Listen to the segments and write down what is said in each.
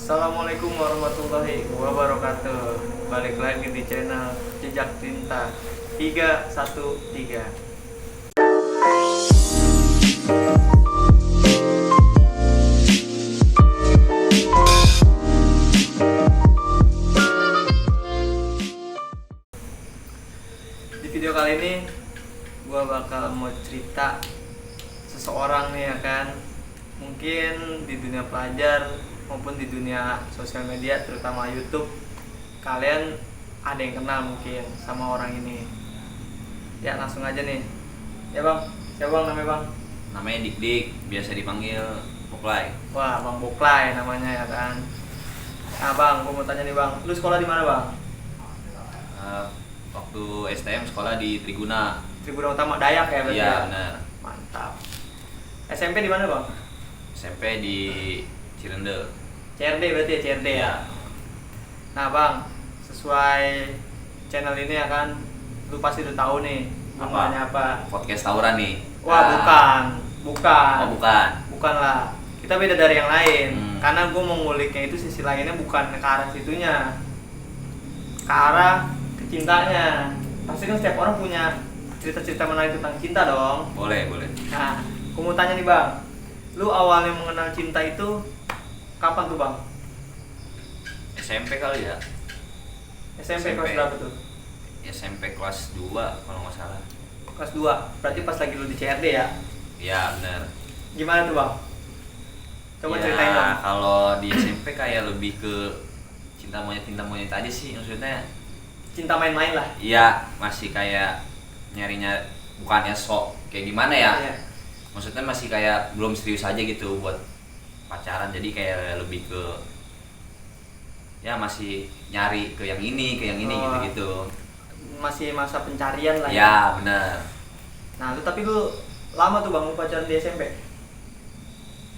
Assalamualaikum warahmatullahi wabarakatuh. Balik lagi di channel Jejak Tinta 313. Di video kali ini gua bakal mau cerita seseorang nih ya kan. Mungkin di dunia pelajar maupun di dunia sosial media terutama YouTube, kalian ada yang kenal mungkin sama orang ini. Ya langsung aja nih. Ya bang, siapa bang namanya bang? Namanya Dik Dik, biasa dipanggil Boklay. Wah bang Boklay namanya ya kan. Nah bang, gue mau tanya nih bang, lu sekolah di mana bang? Waktu STM sekolah di Triguna. Tribuna Utama Dayak ya berarti? Iya Ya? benar. Mantap. SMP di mana bang? SMP di Cirende. CRD berarti ya, CRD ya? Iya. Nah bang, sesuai channel ini ya kan, lu pasti udah tahu nih namanya apa? Podcast tawuran nih. Wah bukan. Oh bukan. Bukan lah, kita beda dari yang lain. Karena Karena gue mau nguliknya itu sisi lainnya, bukan ke arah situnya, ke arah kecintanya. Pasti kan setiap orang punya cerita-cerita menarik tentang cinta dong. Boleh. Nah, gue mau tanya nih bang, lu awalnya mengenal cinta itu kapan tuh bang? SMP kali ya. SMP SMP. kelas berapa tuh? SMP kelas 2 kalau nggak salah. Kelas 2, berarti pas lagi lu di CRD ya? Iya benar. Gimana tuh bang? Coba Ya, ceritain dong. kalau di SMP kayak lebih ke cinta monyet aja sih maksudnya. Cinta main-main lah. Iya, masih kayak nyarinya, bukannya sok kayak gimana ya. Iya. Maksudnya masih kayak belum serius aja gitu buat pacaran, jadi kayak lebih ke ya masih nyari ke yang ini Oh. gitu. Masih masa pencarian lah Ya benar. Nah tapi lu lama tuh bang lu pacaran di SMP?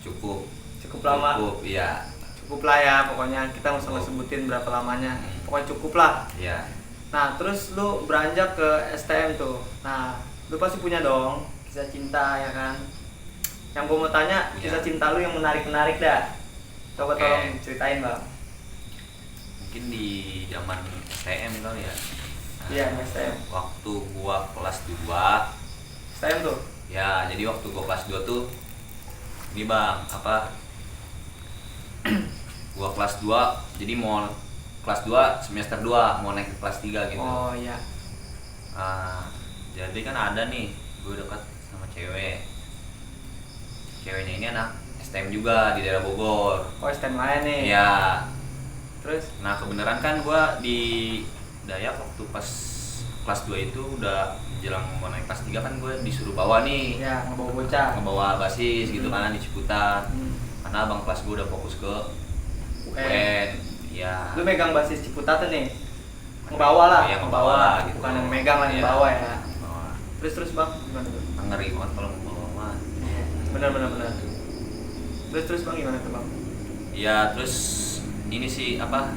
Cukup Lama. iya. Cukup lah ya, pokoknya kita nggak usah sebutin berapa lamanya. Pokoknya cukup lah. Iya. Nah terus lu beranjak ke STM tuh. Nah lu pasti punya dong kisah cinta ya kan. Yang gue mau tanya, Punya. kisah cinta lu yang menarik dah. Coba Oke. tolong ceritain bang. Mungkin di zaman STM kali ya. Iya, STM. Waktu gua kelas 2, STM tuh. ya jadi waktu gua kelas 2 tuh ini bang, apa gua kelas 2 jadi mau kelas 2 semester 2 mau naik ke kelas 3 gitu. Oh iya. Jadi kan ada nih gue dekat sama ceweknya ini anak STM juga di daerah Bogor. Oh STM lain nih. Iya. Terus? Nah kebenaran kan gue di Dayak waktu pas kelas 2 itu udah jelang mau naik kelas 3 kan gue disuruh bawa nih, Ya ngebawa bocah. ngebawa basis gitu kan di Ciputat. Karena abang kelas gue udah fokus ke UN. Ya. Lu megang basis Ciputat nih. Ngebawa lah. Iya, ngebawa lah gitu. Bukan yang megang lah, yang Iya, bawa ya. ngebawa. Terus bang, gimana tuh? Ngeri banget kalau ngebawa mah. Benar. Terus bang gimana tuh bang? Ya terus ini sih apa,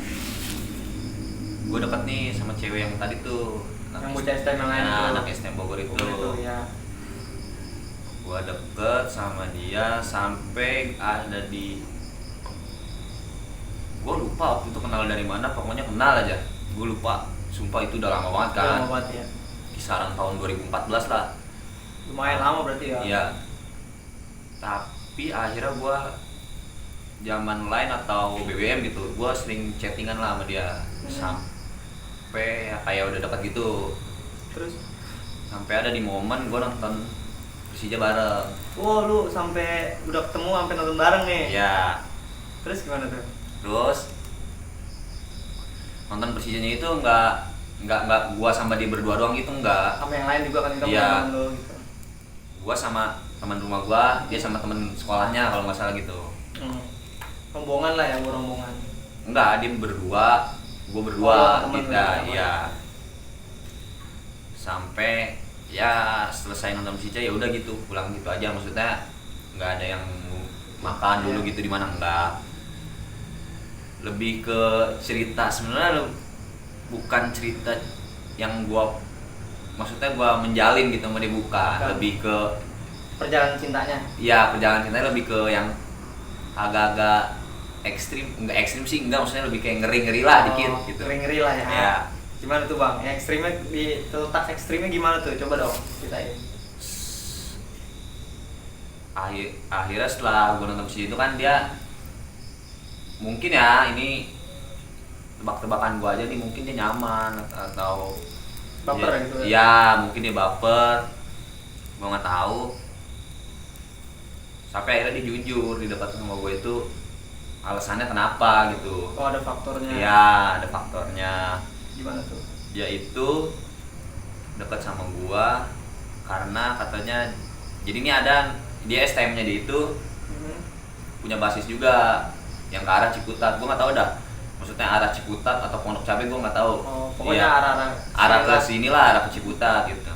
gue deket nih sama cewek yang tadi tuh, Yang bocah STM yang lain ya, tuh. anak STM Bogor itu. Ya. Gue deket sama dia sampai ada di, gue lupa waktu itu kenal dari mana, pokoknya kenal aja. Gue lupa, sumpah itu udah lama banget kan. Lama banget ya. Kisaran tahun 2014 lah. Lumayan lama berarti ya. Iya. Tapi akhirnya gue zaman lain atau BBM gitu, gue sering chattingan lah sama dia. Sampai ya kayak udah dekat gitu. Terus? Sampai ada di momen gue nonton Persija bareng. Oh lu sampai udah ketemu sampai nonton bareng nih. Ya. Terus gimana tuh? Terus nonton Persijanya itu nggak gue sama dia berdua doang gitu, nggak. Sama yang lain juga kan kita Iya. lu gitu. Gue sama teman rumah gue, dia sama teman sekolahnya kalau nggak salah gitu. Rombongan lah ya, gua rombongan. Enggak, dia berdua, gue berdua, Oh, temen kita, lu. ya. Sampai ya selesai nonton Persija ya udah gitu, pulang gitu aja, maksudnya nggak ada yang makan dulu gitu di mana, enggak. Lebih ke cerita sebenarnya, bukan cerita yang maksudnya gua menjalin gitu sama dia, bukan. Lebih ke Perjalanan cintanya. ya perjalanan cintanya lebih ke yang agak-agak enggak ekstrim sih, enggak, maksudnya lebih kayak ngeri-ngeri lah dikit gitu. Ngeri-ngeri lah ya. Ya. Gimana tuh bang? Yang ekstrimnya letak ekstrimnya gimana tuh? Coba dong ceritain. Akhirnya setelah gue nonton si itu kan dia mungkin ya, ini tebak-tebakan gue aja nih, mungkin dia nyaman atau Baper ya, gitu ya? ya mungkin dia baper, gue nggak tahu. Sampai akhirnya dia jujur di depan sama gue itu alasannya kenapa gitu. Oh ada faktornya. Ya ada faktornya. Gimana tuh? Dia itu dekat sama gue karena katanya, jadi ini ada, dia STM-nya dia itu punya basis juga yang ke arah Ciputat. Gue nggak tahu dah, maksudnya arah Ciputat atau Pondok Cabe gue nggak tahu. Oh, pokoknya Iya, arah ke sini sini lah, arah ke Ciputat gitu.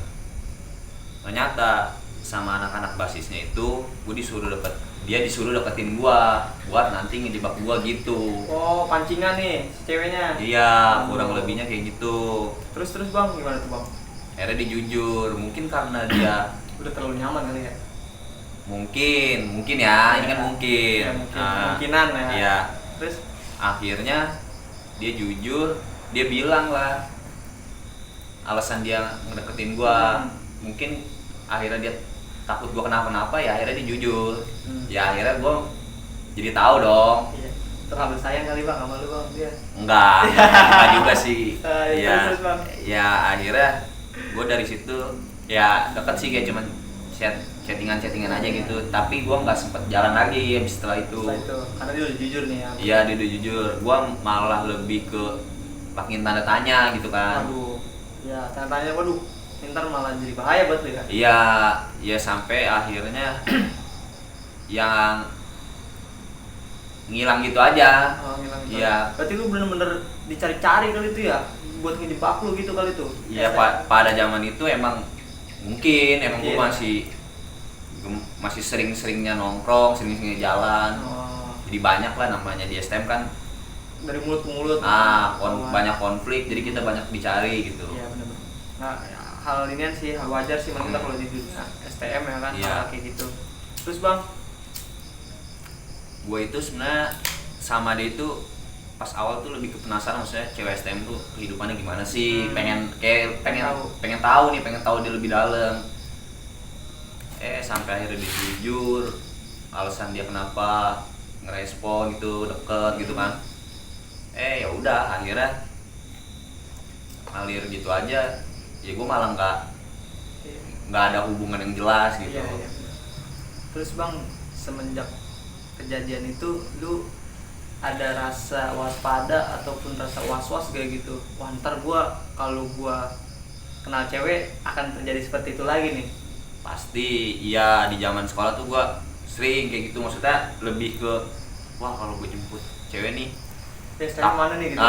Ternyata sama anak-anak basisnya itu dia disuruh deketin gue buat nanti ngejebak gue gitu. Oh pancingan nih si ceweknya. Iya, kurang lebihnya kayak gitu. Terus bang gimana tuh bang? Akhirnya dia jujur, mungkin karena dia Udah terlalu nyaman kali ya? mungkin ya, ini kan mungkin. Ya, kemungkinan ya. Iya. Terus Akhirnya dia jujur, dia bilang lah alasan dia ngedeketin gua. Mungkin akhirnya dia takut gua kenapa-napa, ya akhirnya dia jujur. Ya akhirnya gua jadi tahu dong. Iya. Terlalu sayang kali bang sama lu bang dia. Enggak juga sih. Iya, terus, Bang. Ya akhirnya gua dari situ ya deket sih, kayak cuman chattingan aja gitu. Tapi gua nggak sempet jalan lagi habis setelah itu. Karena dia udah jujur nih ya. Iya, dia udah jujur. Gua malah lebih ke makin tanda tanya gitu kan. Aduh, ya tanda tanya, waduh, ntar malah jadi bahaya buat lu ya. Iya, ya sampai akhirnya yang ngilang gitu aja. Oh, ngilang gitu. Iya. Berarti lu bener-bener dicari-cari kali itu ya, buat ngejebak lu gitu kali itu. Iya, pada zaman itu emang gue masih sering-seringnya nongkrong, sering-seringnya jalan. Oh. Jadi banyak lah, namanya di STM kan Dari mulut ke mulut. banyak konflik, jadi kita banyak dicari gitu. Iya benar-benar. Nah, hal ini sih hal wajar sih kita kalau di dunia STM ya kan, Iya. hal kayak gitu. Terus bang, Gue itu sebenarnya sama dia itu pas awal tuh lebih ke penasaran, maksudnya cewek STM tuh kehidupannya gimana sih, pengen tahu dia lebih dalam. Sampai akhirnya dia jujur alasan dia kenapa ngerespon gitu, deket gitu kan. Ya udah, akhirnya ngalir gitu aja. Ya gue malah nggak ada hubungan yang jelas gitu. iya. Terus bang, semenjak kejadian itu lu ada rasa waspada ataupun rasa was-was kayak gitu? Wah, ntar kalau gua kenal cewek akan terjadi seperti itu lagi nih. Pasti, iya, di zaman sekolah tuh gua sering kayak gitu, maksudnya lebih ke wah kalau gue jemput cewek nih Mana nih gitu?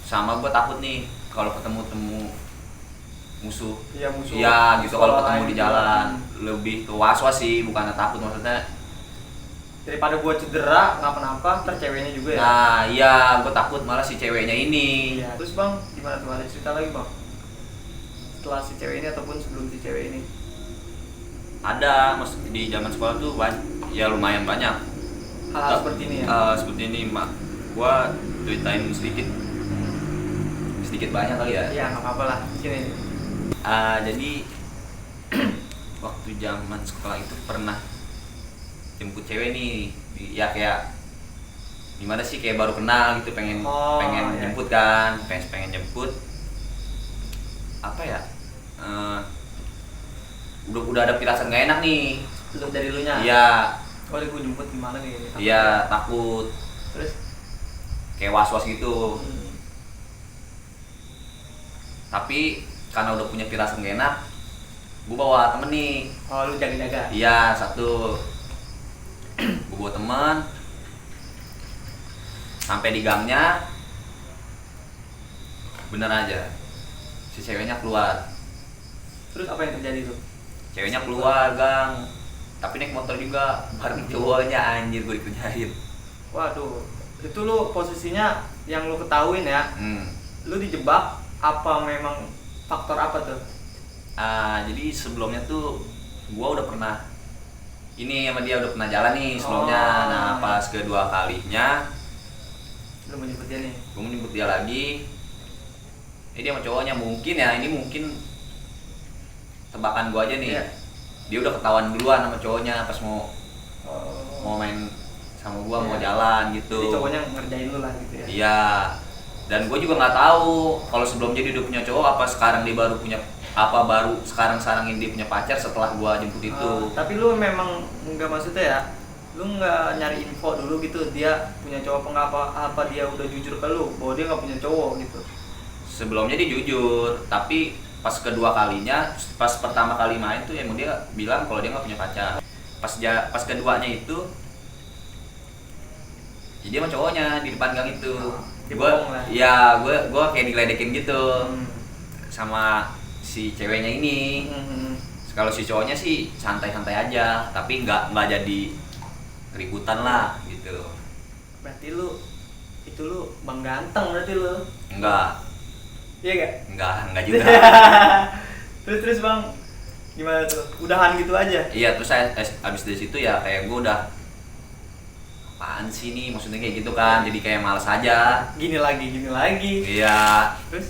Sama gua takut nih kalau ketemu musuh. Iya, musuh. Iya gitu, kalau Sekolah ketemu lain di gitu. jalan lebih ke was-was sih, bukan takut, maksudnya. Daripada gua cedera, kenapa-napa, ntar ceweknya juga ya. Nah, iya, gua takut malah si ceweknya ini. Iya. Terus bang, gimana tuh, ada cerita lagi bang? Setelah si cewek ini ataupun sebelum si cewek ini? Ada, di zaman sekolah tuh ya lumayan banyak Hal-hal seperti ini ya? seperti ini, Mak. Gua ceritain sedikit banyak kali ya. Iya, nggak apa-apa lah. Sini. Jadi waktu zaman sekolah itu pernah jemput cewek nih, ya kayak gimana sih, kayak baru kenal gitu, pengen iya. jemput kan, pengen jemput apa ya, udah ada firasat nggak enak nih. Lu dari lu nya? Iya. Oh, gue jemput gimana nih? Iya, takut, Terus? kayak was-was gitu. Tapi karena udah punya firasat nggak enak, gue bawa temen nih. Oh, lu jaga-jaga? Iya, satu. Gue bawa teman sampai di gangnya, bener aja si ceweknya keluar. Terus apa yang terjadi tuh? Ceweknya keluar gang, tapi naik motor juga bareng cowoknya, anjir gue dikerjain. Waduh, itu lu posisinya yang lu ketahuin ya? Lu dijebak apa memang faktor apa tuh? Jadi sebelumnya tuh gue udah pernah ini sama dia udah pernah jalan nih sebelumnya. Nah pas kedua kalinya Lu mau nyebut dia nih. gue mau jemput dia lagi. Dia sama cowoknya mungkin ya, ini mungkin tebakan gue aja nih. Iya. Dia udah ketahuan duluan sama cowoknya pas mau main sama gue, mau jalan gitu. Jadi cowoknya ngerjain lu lah gitu ya. Iya. Dan gue juga nggak tahu kalau sebelumnya dia udah punya cowok apa sekarang dia baru punya apa baru sekarang ini dia punya pacar setelah gue jemput itu. Tapi lu memang nggak, maksudnya ya, lu nggak nyari info dulu gitu dia punya cowok apa dia udah jujur ke lu bahwa dia nggak punya cowok gitu? Sebelumnya dia jujur, tapi pas kedua kalinya, pas pertama kali main tuh emang dia bilang kalau dia nggak punya pacar. Pas keduanya itu, jadi dia sama cowoknya di depan gang itu. Gue kayak diledekin gitu sama si ceweknya ini. Kalau si cowoknya sih santai-santai aja, tapi nggak jadi keributan lah gitu. Berarti lu bang ganteng berarti lu? Enggak. Iya gak? Enggak juga. terus bang, gimana tuh? Udahan gitu aja? Iya, terus saya abis dari situ ya kayak gue udah apaan sih nih, maksudnya kayak gitu kan, jadi kayak males aja. Gini lagi. Iya. Terus?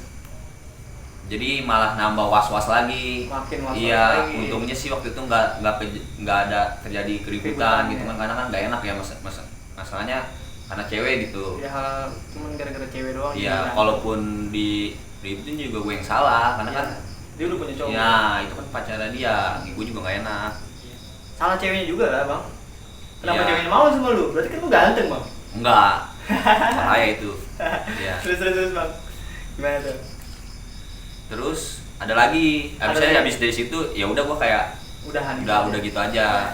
Jadi malah nambah was-was lagi. Makin was-was iya, lagi. Iya, untungnya sih waktu itu nggak ada terjadi keributan gitu kan, karena kan nggak enak ya masalahnya karena cewek gitu. Ya cuman gara-gara cewek doang. Iya, kalaupun diributin juga gue yang salah karena kan dia udah punya cowok. ya itu kan pacarnya dia, gue juga nggak enak. Salah ceweknya juga lah bang. Kenapa Iya. ceweknya mau sama lu? Berarti kan lu ganteng bang. Enggak, bahaya itu. Ya. Terus bang, gimana tuh? Terus ada lagi, habis dari situ ya udah gue kayak Udahan. udah gitu aja.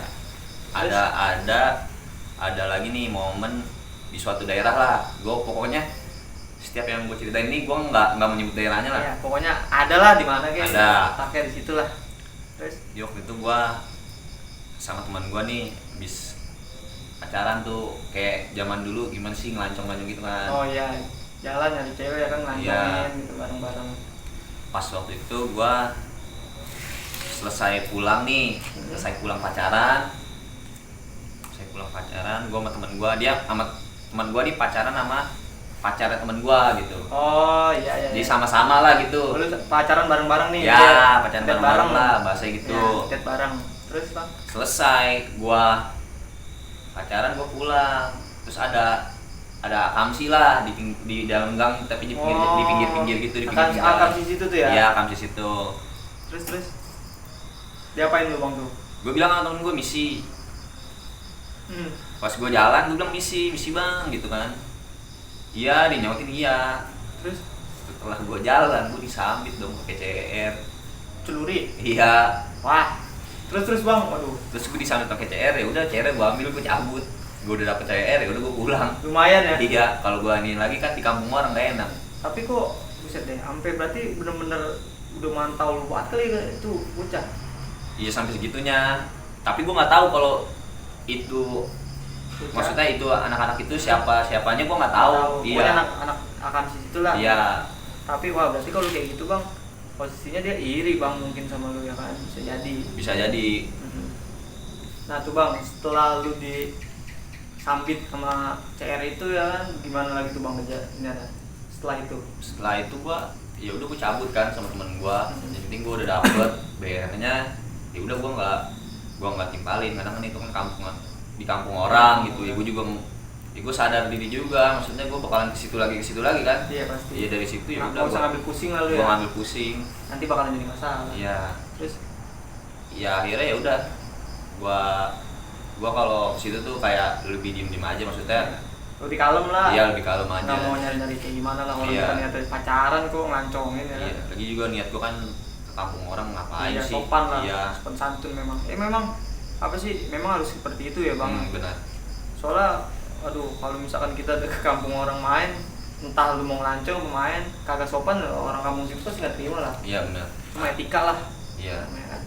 Ada lagi nih momen di suatu daerah lah. Gue pokoknya setiap yang gue ceritain ini gue nggak menyebut daerahnya lah. Ya, pokoknya ada lah di mana kayak. Ada. Pakai di situ lah. Terus? Di waktu itu gue sama teman gue nih habis pacaran tuh kayak zaman dulu gimana sih ngelancong gitu kan. Oh iya, jalan nyari cewek ya kan ngelancongin gitu bareng-bareng. Pas waktu itu gue selesai pulang pacaran, gue sama temen gue, dia sama temen gue nih pacaran sama pacarnya temen gue gitu. Oh iya. Jadi sama-sama lah gitu. Lu pacaran bareng-bareng nih? Ya, pacaran bareng lah bahasa gitu. Ya, date bareng. Terus bang? Selesai gue pacaran, gue pulang, terus ada akamsi lah di dalam gang, tapi di pinggir gitu, di pinggir jalan. Akamsi situ tuh ya? Iya, akamsi situ. Terus diapain lu bang tuh? Gue bilang sama temen gue misi. Pas gue jalan gue bilang misi bang gitu kan. Iya, dinyautin iya. Terus setelah gue jalan gue disambit dong pakai CR. celuri? Iya. Wah. Terus bang, waduh. Terus gue disambit pakai CR, ya udah CR gue ambil, gue cabut. Gue udah dapet CR, ya udah gue pulang. Lumayan ya? Iya, kalau gue ini lagi kan di kampung orang gak enak. Tapi kok buset deh, sampai berarti bener-bener udah mantau lu banget kali itu bocah. Iya sampai segitunya. Tapi gue nggak tahu kalau itu Bocah. maksudnya itu anak-anak itu siapanya gue nggak tahu. Iya. Anak akan situ lah. Iya. Tapi wah berarti kalau kayak gitu bang, posisinya dia iri bang mungkin sama lu ya kan, bisa jadi. Bisa jadi. Nah tuh bang, setelah lu disambit sama CR itu ya kan, gimana lagi tuh bang kerjanya? Setelah itu gua ya udah gua cabut kan sama temen gua. Yang penting gua udah dapet BR-nya, ya udah gua nggak timpalin karena kan itu kan di kampung orang gitu. Ya gua sadar diri juga, maksudnya gua bakalan ke situ lagi kan. Iya pasti. Iya dari situ ya Nah, udah gua usah ngambil pusing lah lu ya. Gua ngambil pusing. Nanti bakalan jadi masalah. Iya. Terus Ya akhirnya ya udah gua kalau ke situ tuh kayak lebih diem aja, maksudnya lebih kalem lah. iya lebih kalem aja. Nggak mau nyari kayak gimana lah, kalau Iya. kita niat dari pacaran kok ngelancongin ya. Iya, lagi juga niat gua kan ke kampung orang ngapain Iya, sih. sopan lah, Iya. sopan santun memang. Memang apa sih, memang harus seperti itu ya bang. Benar. Soalnya aduh, kalau misalkan kita ke kampung orang main, entah lu mau ngelancong main kagak sopan, orang kampung situ pasti nggak terima lah. Iya benar. Cuma etika lah. Iya. namanya kan.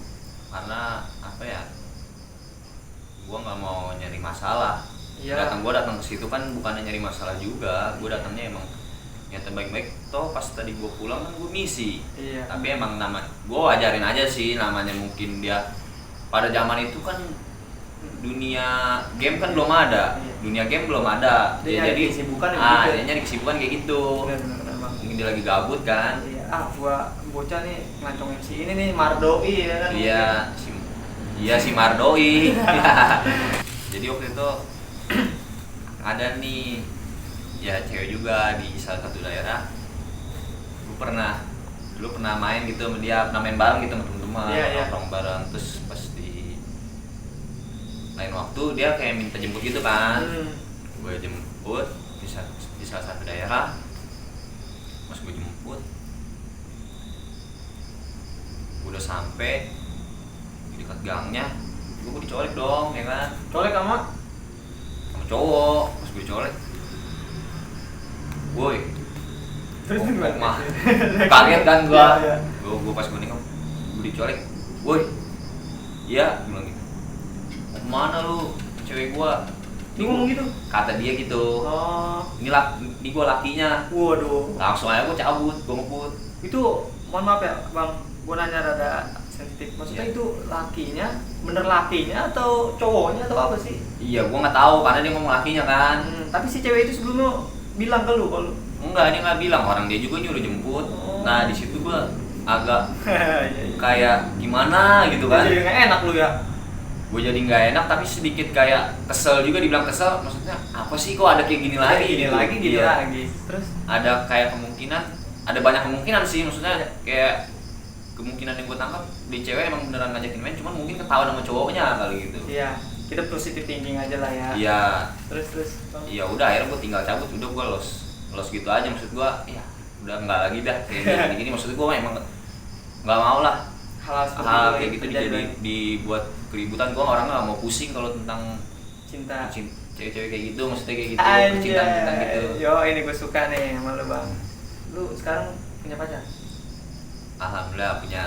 Karena apa ya, gua nggak mau nyari masalah. Iya. Gua datang ke situ kan bukannya nyari masalah juga, gua datangnya emang niatnya baik-baik. Toh pas tadi gua pulang kan gua misi. Iya. Tapi emang gua ajarin aja sih, namanya mungkin dia pada zaman itu kan dunia game kan belum ada. Iya. Dunia game belum ada. Dia nyari kesibukan ya gitu. dia nyari kesibukan kayak gitu. Benar bang. Mungkin dia lagi gabut kan. Iya, gua bocah nih ngacongin si ini nih Mardoi ya kan. Iya si Mardoi. Jadi waktu itu ada nih ya cewek juga di salah satu daerah. Dulu pernah main gitu sama dia, pernah main bareng gitu sama teman-teman, nongkrong bareng. Terus pas di lain waktu dia kayak minta jemput gitu kan. Gue jemput di salah satu daerah. Pas gue jemput, gue udah sampai di dekat gangnya, gue dicolek dong ya kan. Colek sama Cowok. Pas gue dicolek, woi, terus gimana? kaget kan gua. Iya. Gua pas gue nengok, gue dicolek, woi, iya, bilang gitu. Mau kemana lu, cewek gua? Dia ngomong gitu? Kata dia gitu. Oh. Ini gua lakinya. Waduh. Langsung aja gua cabut, gua ngebut. Itu mohon maaf ya bang, gua nanya rada sensitif. Maksudnya itu lakinya, bener lakinya atau cowoknya atau apa sih? Iya, gua nggak tahu karena dia ngomong lakinya kan. Tapi si cewek itu sebelumnya bilang ke lu kalau enggak, dia nggak bilang, orang dia juga nyuruh jemput. Nah di situ gua agak kayak gimana gitu kan. Jadi nggak enak lu ya. Gue jadi nggak enak tapi sedikit kayak kesel juga, dibilang kesel. Maksudnya apa sih kok ada kayak gini lagi? Gini Iya. lagi. Terus Ada kayak kemungkinan, ada banyak kemungkinan sih. Maksudnya kayak kemungkinan yang gue tangkap di cewek emang beneran ngajakin main, cuman mungkin ketahuan sama cowoknya kali gitu. iya, kita positive thinking aja lah ya. Iya. Terus Iya udah, akhirnya gue tinggal cabut, udah gue los gitu aja. Maksud gue ya udah nggak lagi dah kayak gini. Maksud gue emang nggak mau lah hal kayak gitu dibuat keributan. Gue orangnya nggak mau pusing kalau tentang cinta cewek-cewek kayak gitu, maksudnya kayak gitu, Anjay. cinta gitu. Yo, ini gue suka nih sama lu bang. Lu sekarang punya pacar? Alhamdulillah punya.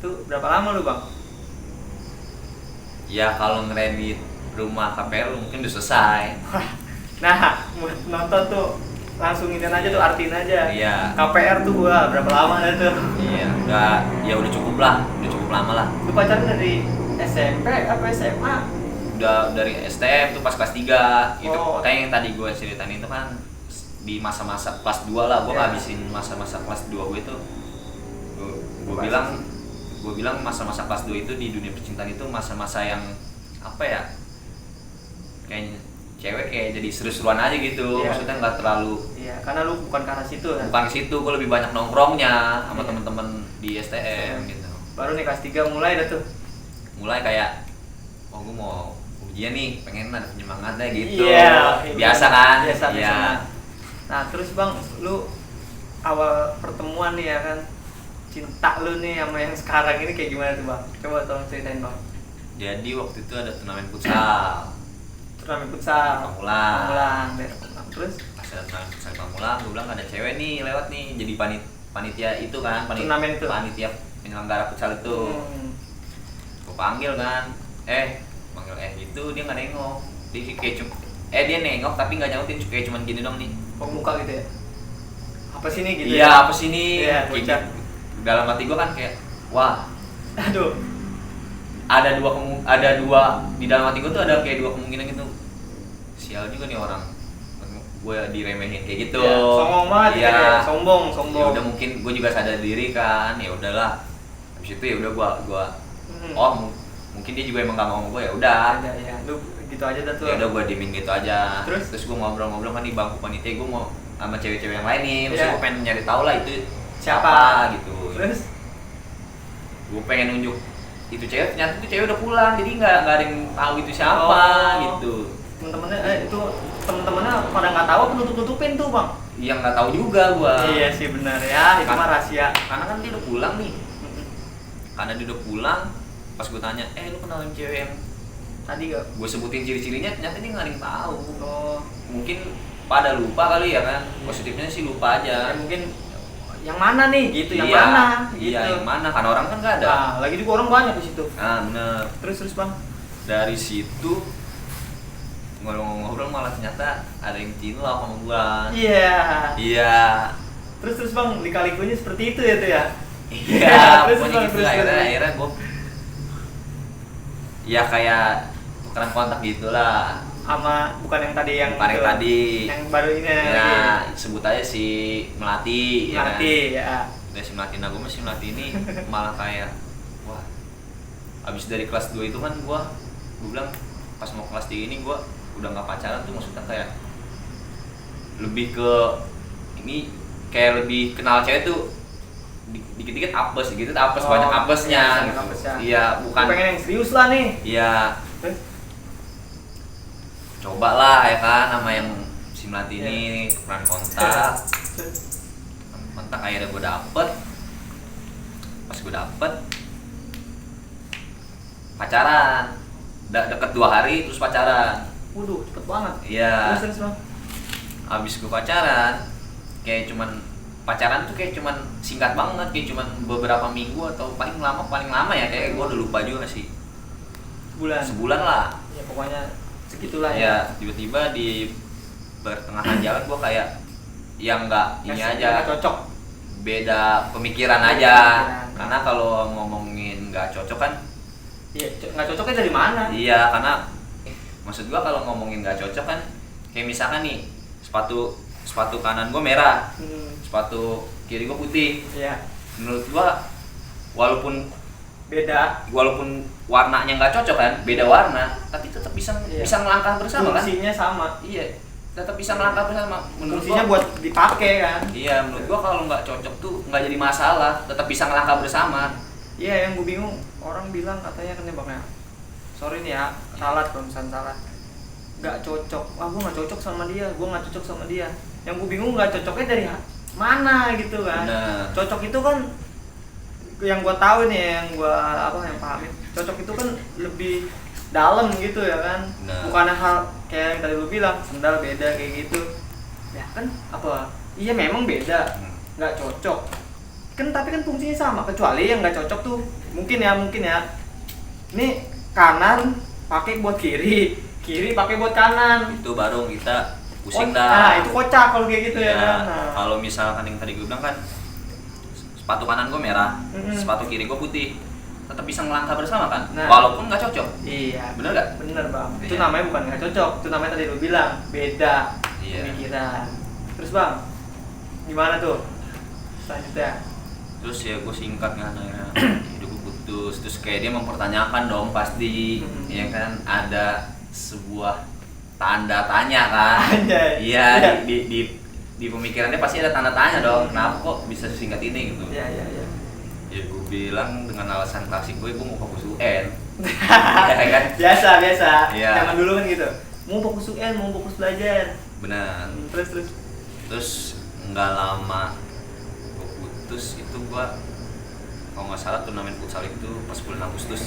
Tuh berapa lama lu bang? Ya kalau ngeredit rumah KPR mungkin udah selesai. Nah, buat nonton tuh langsung ini aja tuh, artiin aja. Iya. KPR tuh gua berapa lama dah tuh? Iya, udah cukup lah, udah cukup lama lah. Lu pacaran dari SMP apa SMA? Udah dari STM tuh pas kelas 3. Itu Oh. kayak yang tadi gue ceritain itu kan di masa-masa kelas 2 lah. Gue ngabisin masa-masa kelas 2 gue itu. Gue bilang masa-masa kelas 2 itu di dunia percintaan itu masa-masa yang apa ya, kayak cewek kayak jadi seru-seruan aja gitu. Iya. Maksudnya nggak terlalu, Iya, karena lu bukan ke arah situ kan? bukan ke situ. Gue lebih banyak nongkrongnya sama Iya. temen-temen di STM gitu. Baru nih kelas 3 mulai dah tuh. Mulai kayak, oh gue mau ujian nih, pengen ada penyemangatnya gitu. Iya, Biasa kan? Biasa. Iya. Nah, terus bang, lu awal pertemuan nih ya kan, cinta lu nih sama yang sekarang ini kayak gimana tuh bang? Coba tolong ceritain bang. Jadi waktu itu ada turnamen futsal. Turnamen futsal. Pamulang. Daerah Pamulang. Terus Pas ada turnamen futsal di Pamulang, gue bilang ada cewek nih lewat nih, jadi panitia itu kan, Turnamen itu? panitia penyelenggara futsal itu. Gue panggil kan, panggil gitu, dia nggak nengok. Dia kayak dia nengok tapi nggak nyautin, kayak cuman gini dong nih. pemuka gitu ya? Apa sih nih gitu? Iya, ya? apa sih nih? Iya, Kayak bocah. gitu. Dalam hati gue kan kayak, wah, Aduh. ada dua di dalam hati gue tuh ada kayak dua kemungkinan gitu. Sial juga nih orang, gue diremehin kayak gitu. Ya, songong banget Iya. gitu ya. Sombong. Ya udah, mungkin gue juga sadar diri kan, ya udahlah. Habis itu ya udah gue mungkin dia juga emang gak mau sama gue, ya udah. Ya, lu gitu aja dah tuh. Ya udah gue diemin gitu aja. Terus? Gue ngobrol-ngobrol kan di bangku panitia, gue mau sama cewek-cewek yang lain nih, maksudnya Iya. gue pengen nyari tahu lah itu Siapa? gitu. Terus? Gue pengen nunjuk itu cewek, ternyata itu cewek udah pulang, jadi nggak ada yang tahu itu siapa gitu. Temen-temennya pada nggak tahu, nutup-nutupin tuh bang. Yang nggak tahu juga gua. Iya sih benar ya, itu mah rahasia. Karena kan dia udah pulang nih. Karena dia udah pulang, pas gue tanya, lu kenalin cewek yang Tadi gak? gue sebutin ciri-cirinya, ternyata dia nggak ada yang tahu. Oh, Mungkin pada lupa kali ya kan, positifnya sih lupa ya aja. mungkin yang mana nih gitu, yang Iya, mana gitu. Iya, yang mana, karena orang kan nggak ada. Nah, lagi juga orang banyak di situ. Nah bener. Terus bang? Dari situ ngobrol-ngobrol malah ternyata ada yang cinlok sama gua. Iya. Iya. Terus bang, lika-likunya seperti itu ya tuh ya? Iya, Terus, pokoknya Bang, gitu terus, akhirnya gua ya kayak tukeran kontak gitulah. Sama bukan yang tadi yang Bukan yang itu, tadi. yang baru ini Ya, sebut aja si Melati, Melati ya. ya. Kan? Si Melati, nah gue si Melati ini malah kayak, wah, abis dari kelas 2 itu kan gue bilang pas mau kelas 3 ini gue udah nggak pacaran tuh, maksudnya kayak lebih ke ini, kayak lebih kenal cewek tuh dikit-dikit apes gitu, banyak apesnya gitu. Iya, bukan. Pengen yang serius lah nih. Iya. Cobalah ya kan sama yang si Melati ini tukeran kontak. Kontak akhirnya gue dapet. Pas gue dapet pacaran. Deket 2 hari terus pacaran. Waduh, cepet banget. Iya. Terus Bang. Abis gue pacaran, kayak cuman pacaran tuh kayak cuman singkat banget, kayak cuman beberapa minggu atau paling lama ya, kayak gue udah lupa juga sih. Sebulan lah. Ya pokoknya segitulah ya. Tiba-tiba di pertengahan jalan gue kayak yang nggak ini aja, cocok, beda pemikiran aja. Karena kalau ngomongin nggak cocok kan, iya nggak cocoknya dari mana? Iya, karena maksud gue kalau ngomongin nggak cocok kan, kayak misalkan nih sepatu kanan gue merah, sepatu kiri gue putih. Iya. Menurut gue walaupun warnanya nggak cocok kan, beda warna, tapi tetap bisa melangkah bersama. Fungsinya kan? sama. Iya, tetap bisa melangkah bersama. Fungsinya buat dipakai kan. Iya, menurut gua kalau nggak cocok tuh nggak jadi masalah, tetap bisa melangkah bersama. Iya, yang gue bingung orang bilang katanya kan Bang ya, sorry nih ya, salah kalau misalnya salah, nggak cocok. Wah, gue nggak cocok sama dia, gue nggak cocok sama dia. Yang gue bingung nggak cocoknya dari mana gitu kan. Bener. Cocok itu kan yang gue tahu nih, yang gue yang pahamin, cocok itu kan lebih dalam gitu ya kan. Nah. Bukan hal kayak yang tadi lu bilang sendal beda kayak gitu ya kan. Apa iya memang beda, nggak cocok kan, tapi kan fungsinya sama, kecuali yang nggak cocok tuh mungkin ya ini kanan pakai buat kiri pakai buat kanan, Itu baru kita pusing dah. Nah itu kocak kalau kayak gitu ya kan. Nah. Kalau misalkan yang tadi gue bilang kan, sepatu kanan gue merah, sepatu kiri gue putih, tetap bisa melangkah bersama kan, Nah. walaupun nggak cocok. Iya. Bener nggak? Bener Bang. Iya. Itu namanya bukan nggak cocok, itu namanya tadi lu bilang beda Iya. pemikiran. Terus Bang, gimana tuh selanjutnya? Terus ya gue singkat kan, hidup gue putus. Terus kayak dia mempertanyakan dong pasti, ya kan, ada sebuah tanda tanya kan. Anjay. Iya, di pemikirannya pasti ada tanda tanya dong, kenapa kok bisa sesingkat ini gitu. Iya. Ya gue bilang dengan alasan klasik gue mau fokus UN. Ya kan? Biasa. Iya. Zaman dulu kan gitu. Mau fokus UN, mau fokus belajar. Benar. Terus nggak lama gue putus itu, gue kalau nggak salah turnamen futsal itu pas bulan Agustus.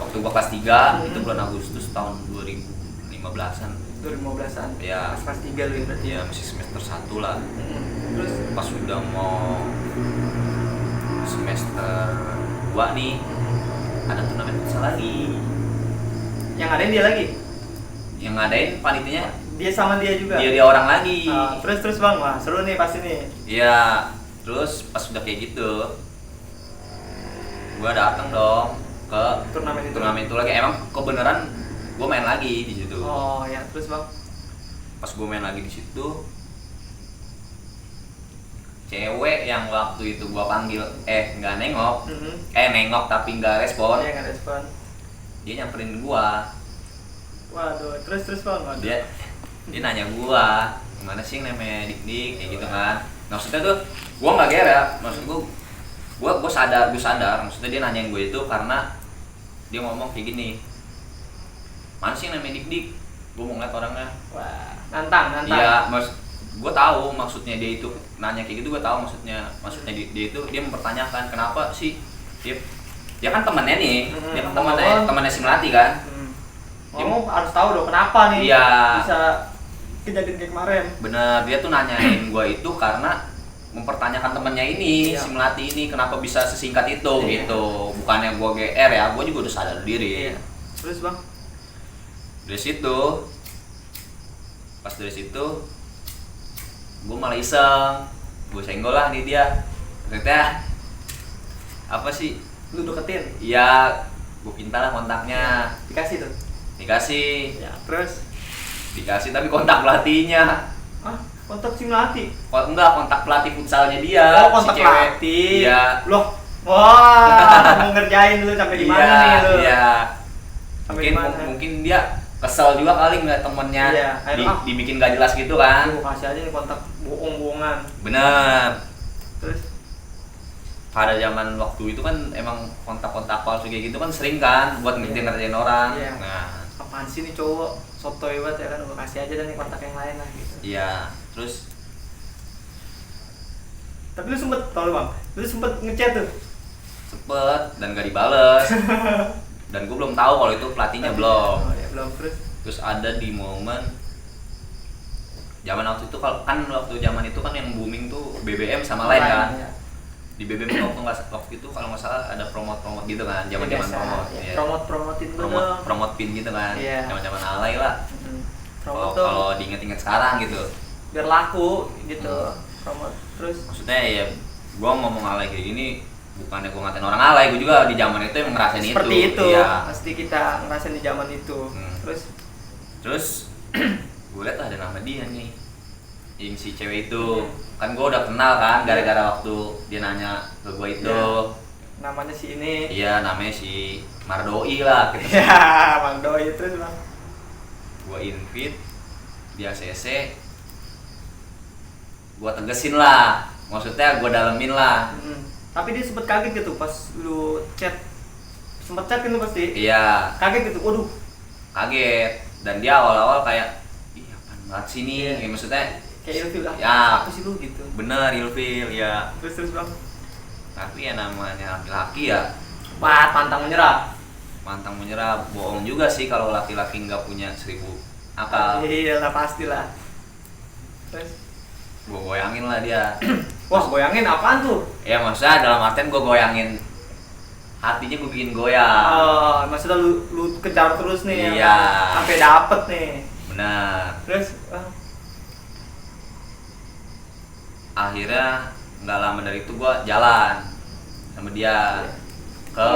Waktu gue kelas 3 itu bulan Agustus tahun 2015-an. 2015-an. Ya. Kelas 3 lu berarti. Ya masih semester 1 lah. Terus Pas udah mau semester 2 nih, ada turnamen futsal lagi. yang ngadain dia lagi? Yang ngadain panitianya Dia sama dia juga? dia orang lagi. Terus Bang, wah seru nih pasti nih. Iya, terus pas udah kayak gitu, gua datang dong ke turnamen itu lagi. Emang kebenaran gua main lagi di situ. Oh ya, terus Bang? Pas gua main lagi di situ, cewek yang waktu itu gua panggil nggak nengok, nengok tapi nggak respon. Iya nggak respon. Dia nyamperin gua. Waduh, terus Bang? Waduh. Dia nanya gua, gimana sih yang namanya dik kayak gitu kan. Maksudnya tuh gua nggak gerak, maksud gua sadar, maksudnya dia nanyain gua itu karena dia ngomong kayak gini, mana sih yang namanya dik, gua mau ngeliat orangnya. Wah, nantang. Iya, gua tahu maksudnya dia itu nanya kayak gitu, gua tahu maksudnya dia itu dia mempertanyakan kenapa sih dia kan temannya nih, dia kan temannya si Melati kan. Kamu harus tahu dong kenapa nih bisa kejadian kayak kemarin. Bener, dia tuh nanyain gua itu karena mempertanyakan temannya ini, si Melati ini kenapa bisa sesingkat itu gitu. Bukannya gua GR ya, gua juga udah sadar diri. Terus Bang? Dari situ gua malah iseng, gua senggol lah nih dia. Ternyata apa sih? Lu deketin? Iya, gua minta lah kontaknya. Dikasih tuh? Dikasih Ya, terus tapi kontak pelatihnya. kontak si Melati. Enggak, kontak pelatih futsalnya dia. Oh, kontak si cewek. pelatih. Iya. Loh. Wah, mau ngerjain lu sampai di mana Iya, nih lu? iya. Sampai Mungkin di mana? mungkin dia kesel juga kali ngeliat temennya Iya, akhirnya, dibikin gak jelas gitu kan. Lu kasih aja nih kontak bohong-bohongan. Bener. Terus Pada zaman waktu itu kan emang kontak-kontak palsu kayak gitu kan sering kan buat ngerjain orang. Iya. Nah, apaan sih nih cowok? Sotoy banget ya kan, gua kasih aja dan nih kontak yang lain lah gitu. iya. Terus Tapi lu sempet, tau lu bang, lu sempet ngechat tuh. cepet dan gak dibales. Dan gue belum tahu kalau itu pelatihnya belum. Oh, ya, belum. Terus ada di momen zaman waktu itu, kalau kan waktu zaman itu kan yang booming tuh BBM sama lain kan. Ya. Di BBM waktu itu kalau nggak salah ada promote gitu kan, zaman Biasa, promote. ya. Iya. Promotin dulu dong. Promote pin gitu kan. Iya. Zaman alay lah. Promote dong. Kalau diinget-inget sekarang gitu. Biar laku gitu. Promote terus. Maksudnya ya gua ngomong alay kayak gini bukannya gua ngatain orang alay, gua juga di zaman itu emang ngerasain Seperti itu. Iya. Pasti kita ngerasain di zaman itu. Terus gue liat ada nama dia nih, yang si cewek itu. Kan gue udah kenal kan gara-gara waktu dia nanya ke gue itu. Ya. Namanya si ini. Iya, namanya si Mardoi lah gitu. Ya, Bang Doi terus bang. Gue invite, dia CC, gue tegesin lah, maksudnya gue dalemin lah. Tapi dia sempet kaget gitu pas lu chat. Sempet chat kan lu pasti? Iya. Kaget gitu, waduh. Kaget. Dan dia awal-awal kayak, ih apaan banget sih nih, ya, maksudnya kayak ilfil lah, ya, apa sih lu gitu. bener ilfil ya. Terus bang. Tapi ya namanya laki-laki ya, Pantang menyerah. pantang menyerah. Bohong juga sih kalau laki-laki nggak punya 1000 akal. Iya lah pastilah. Terus Gue goyangin lah dia. wah, goyangin apaan tuh? Ya maksudnya dalam artian gue goyangin hatinya, gue bikin goyang. Oh, maksudnya lu kejar terus nih. Iya. Sampai dapet nih. Benar. Terus Akhirnya nggak lama dari itu gue jalan sama dia ke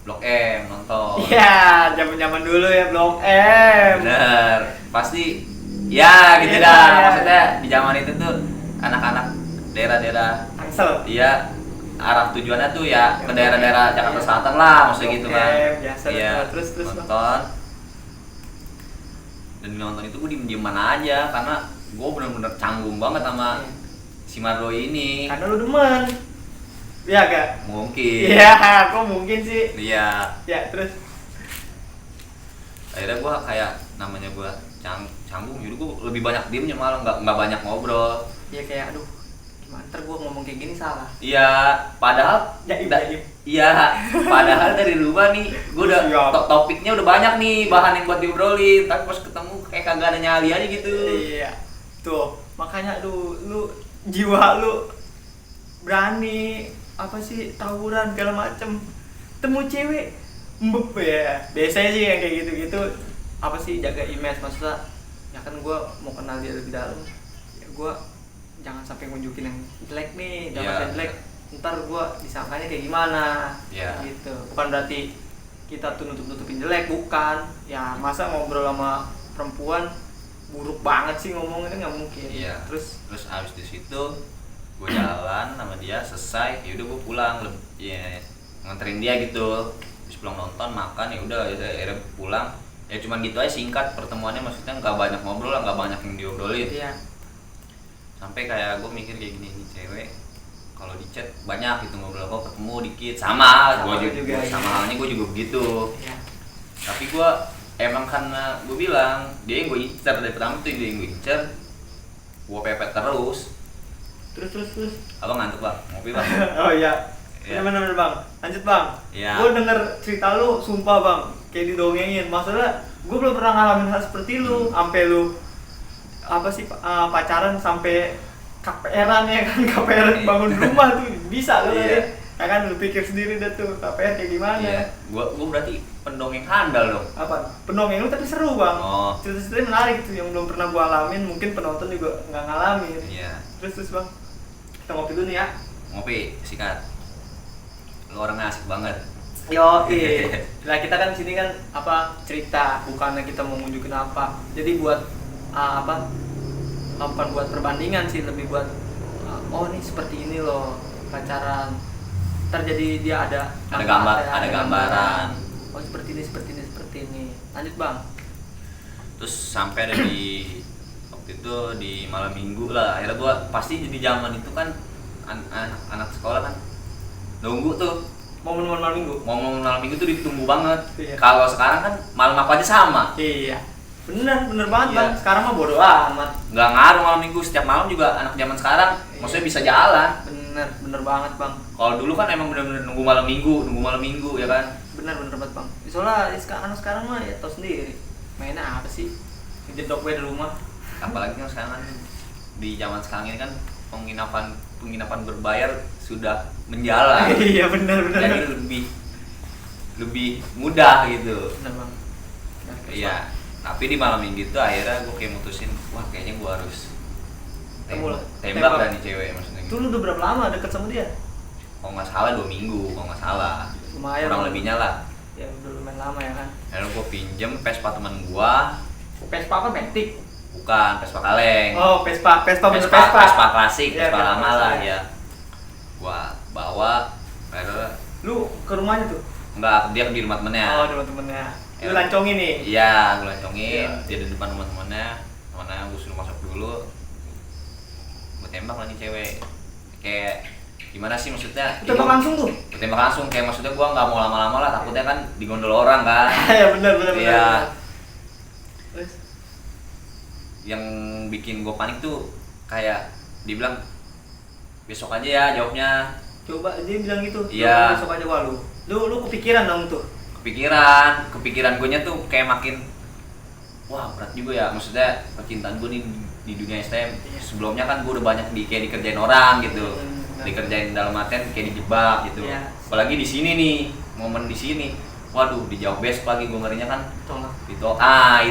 Blok M nonton. iya, zaman dulu ya Blok M. Bener, pasti ya gitu Iya. dah. Maksudnya di zaman itu tuh anak-anak daerah-daerah, Tangsel. iya, arah tujuannya tuh ya ke daerah-daerah Jakarta Selatan lah, maksudnya gitu kan. Biasa. Iya, Terus nonton. Dan nonton itu gue diem-dieman aja karena gue bener-bener canggung banget sama si Mardoi ini. Karena lu demen. Iya gak? Mungkin. Iya, kok mungkin sih? Iya. Ya, terus Akhirnya gue kayak namanya gue canggung, jadi gue lebih banyak diemnya, malah nggak banyak ngobrol. ya kayak aduh, gimana ntar gue ngomong kayak gini salah. Iya, padahal Jaim. iya, padahal dari rumah nih gue udah Siap. topiknya udah banyak nih, bahan yang buat diobrolin, tapi pas ketemu kayak kagak ada nyali aja gitu. Iya. Tuh, makanya lu jiwa lu berani apa sih tawuran segala macem. Temu cewek mbep ya. Biasanya sih yang kayak gitu-gitu apa sih jaga image, maksudnya ya kan gue mau kenal dia lebih dalam. Ya gue jangan sampai nunjukin yang jelek nih, jangan Iya. yang jelek. Ntar gue disangkanya kayak gimana. Iya. Gitu. Bukan berarti kita tuh nutup-nutupin jelek, bukan. Ya masa ngobrol sama perempuan buruk banget sih ngomongnya, nggak mungkin. Iya. Terus Abis di situ gue jalan sama dia, selesai, ya udah gue pulang, ya nganterin dia gitu. Terus pulang nonton, makan, ya udah akhirnya pulang. Ya cuman gitu aja, singkat pertemuannya, maksudnya nggak banyak ngobrol lah, nggak banyak yang diobrolin. iya. Sampai kayak gue mikir kayak gini, nih cewek kalau di chat banyak gitu ngobrol, kok ketemu dikit, sama gue juga, iya. sama halnya gue juga begitu. Iya. Tapi gue emang karena gue bilang dia yang gue incer dari pertama tuh, dia yang gue incer, gue pepet terus. Terus. Abang ngantuk bang, ngopi bang. Oh iya. Iya. Bener bang. Lanjut bang. Iya. Gue denger cerita lu, sumpah bang, kayak didongengin. Maksudnya gue belum pernah ngalamin hal seperti lu, sampai lu apa sih pacaran sampai KPR-an ya kan, KPR bangun rumah tuh bisa lu Iya. ya kan, lu pikir sendiri dah tuh KPR kayak gimana. Iya. Gue berarti pendongeng handal dong. Apa? Pendongeng lu tapi seru bang. Oh. Cerita-ceritanya menarik tuh yang belum pernah gua alamin, mungkin penonton juga nggak ngalamin. Iya. Terus bang, kita ngopi dulu nih ya. Ngopi sikat. Lu orangnya asik banget. Yo, lah kita kan sini kan apa cerita, bukannya kita mau nunjukin apa. Jadi buat apa? Bukan buat perbandingan sih, lebih buat oh nih seperti ini loh pacaran. Ntar jadi dia ada ada gambaran. Oh seperti ini, seperti ini, seperti ini. Lanjut bang. Terus sampai ada di waktu itu di malam minggu lah, akhirnya gua pasti di zaman itu kan anak sekolah kan nunggu tuh Momen malam minggu. momen malam minggu tuh ditunggu banget. Iya. Kalau sekarang kan malam apa aja sama, Iya. Bener banget Iya. bang. Sekarang mah bodo amat. nggak ngaruh malam minggu, setiap malam juga anak zaman sekarang Iya. maksudnya bisa jalan. Bener banget bang. Kalau dulu kan emang bener-bener nunggu malam minggu ya kan. Bener banget bang. Soalnya anak sekarang mah ya tau sendiri. Mainnya apa sih? Ngejedok gue di rumah. Apalagi kan sekarang kan di zaman sekarang ini kan penginapan berbayar sudah menjalan. Iya bener. Jadi lebih mudah gitu. Bener bang. Nah, terus, Iya, tapi di malam minggu itu akhirnya gue kayak mutusin, wah kayaknya gue harus Tembak. tembak dah nih cewek maksudnya. Bang. Tuh lu udah berapa lama deket sama dia? Kalau nggak salah 2 minggu, kalau nggak salah. Lumayan. Kurang Bang. lebihnya lah. Ya udah lumayan lama ya kan. Akhirnya gue pinjem Vespa temen gue, Vespa apa Matic? bukan Vespa kaleng. Oh Vespa bener Vespa klasik, Iya, Vespa lama lah klasik. ya. Gue bawa, akhirnya Lu ke rumahnya tuh? enggak, dia di rumah temennya. Oh temen-temennya. Lu Ya. lancongin nih? Iya, gue lancongin, Iya. dia di depan temennya gue suruh masuk dulu. Gue tembak lah nih cewek. Kayak gimana sih maksudnya? Lu tembak langsung tuh? Gue tembak langsung, kayak maksudnya gue nggak mau lama-lama lah, takutnya kan digondol orang kan. Iya bener. Iya. Terus? Yang bikin gue panik tuh kayak dibilang besok aja ya jawabnya. Coba dia bilang gitu. Iya. Besok aja wah lu kepikiran dong tuh. Kepikiran gue nya tuh kayak makin wah berat juga ya, maksudnya percintaan gue nih di dunia STM. Iya. Sebelumnya kan gue udah banyak kayak dikerjain orang gitu, Benar. dikerjain dalam artian kayak dijebak gitu. Iya. Apalagi di sini nih, momen di sini, waduh dijawab besok lagi, gue ngerinya kan Tolong. itu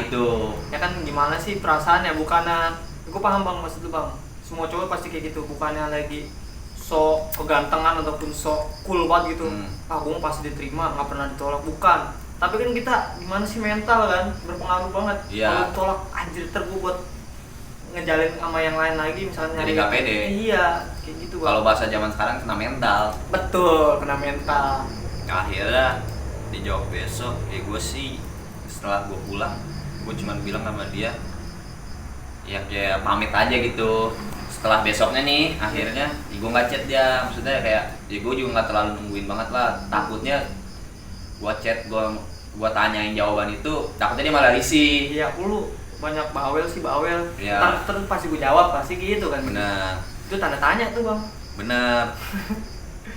itu Ya kan gimana sih perasaannya, bukannya gue paham bang maksud lu bang, semua cowok pasti kayak gitu, bukannya lagi sok kegantengan ataupun sok cool banget gitu. Gue mau pasti diterima, nggak pernah ditolak, bukan. Tapi kan kita gimana sih mental kan berpengaruh banget. Iya. Kalau ditolak anjir gue buat ngejalin sama yang lain lagi misalnya. Jadi nggak pede. Iya kayak gitu bang. kalau bahasa zaman sekarang kena mental. Betul kena mental. Akhirnya dijawab besok, ya gue sih setelah gue pulang, gue cuma bilang sama dia ya kayak pamit aja gitu. Setelah besoknya nih akhirnya ya gue nggak chat dia, maksudnya kayak ya gue juga nggak terlalu nungguin banget lah, takutnya gue chat gue tanyain jawaban itu takutnya dia malah risih. Iya lu banyak bawel sih bawel. Iya. Ntar pasti gue jawab pasti gitu kan. Bener Itu tanda tanya tuh bang. bener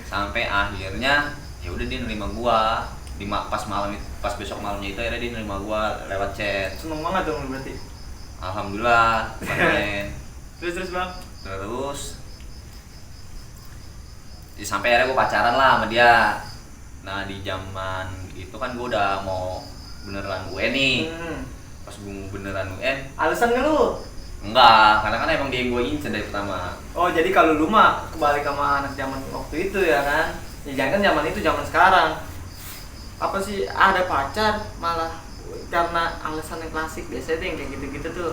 sampai akhirnya ya udah dia nerima gua pas besok malamnya itu, akhirnya dia nerima gua lewat chat. Seneng banget dong lu berarti. Alhamdulillah main. Terus bang. Terus ya, sampai akhirnya gua pacaran lah sama dia. Nah di zaman itu kan gua udah mau beneran UN nih. Pas gua mau beneran UN Alasan nggak lu? enggak, karena kan emang dia yang gua incer dari pertama. Oh jadi kalau lu mah kebalik sama anak zaman waktu itu ya kan? Ya jangan kan zaman itu zaman sekarang. Apa sih ada pacar malah karena alasan yang klasik biasanya tuh yang kayak gitu-gitu tuh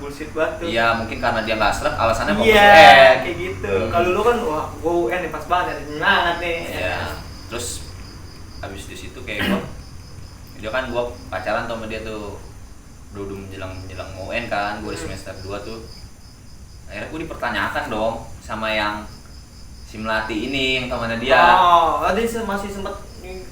bullshit banget tuh. Iya mungkin karena dia nggak srek, alasannya fokus Iya UN. kayak gitu. Kalau lu kan wah gua UN nih pas banget ada semangat nih. Iya. Terus habis di situ kayak dia kan gua pacaran tuh sama dia tuh. Udah menjelang mau UN kan, gua di semester 2 tuh. Akhirnya gua dipertanyakan dong sama yang si melati ini yang temannya dia. Oh, dia masih sempat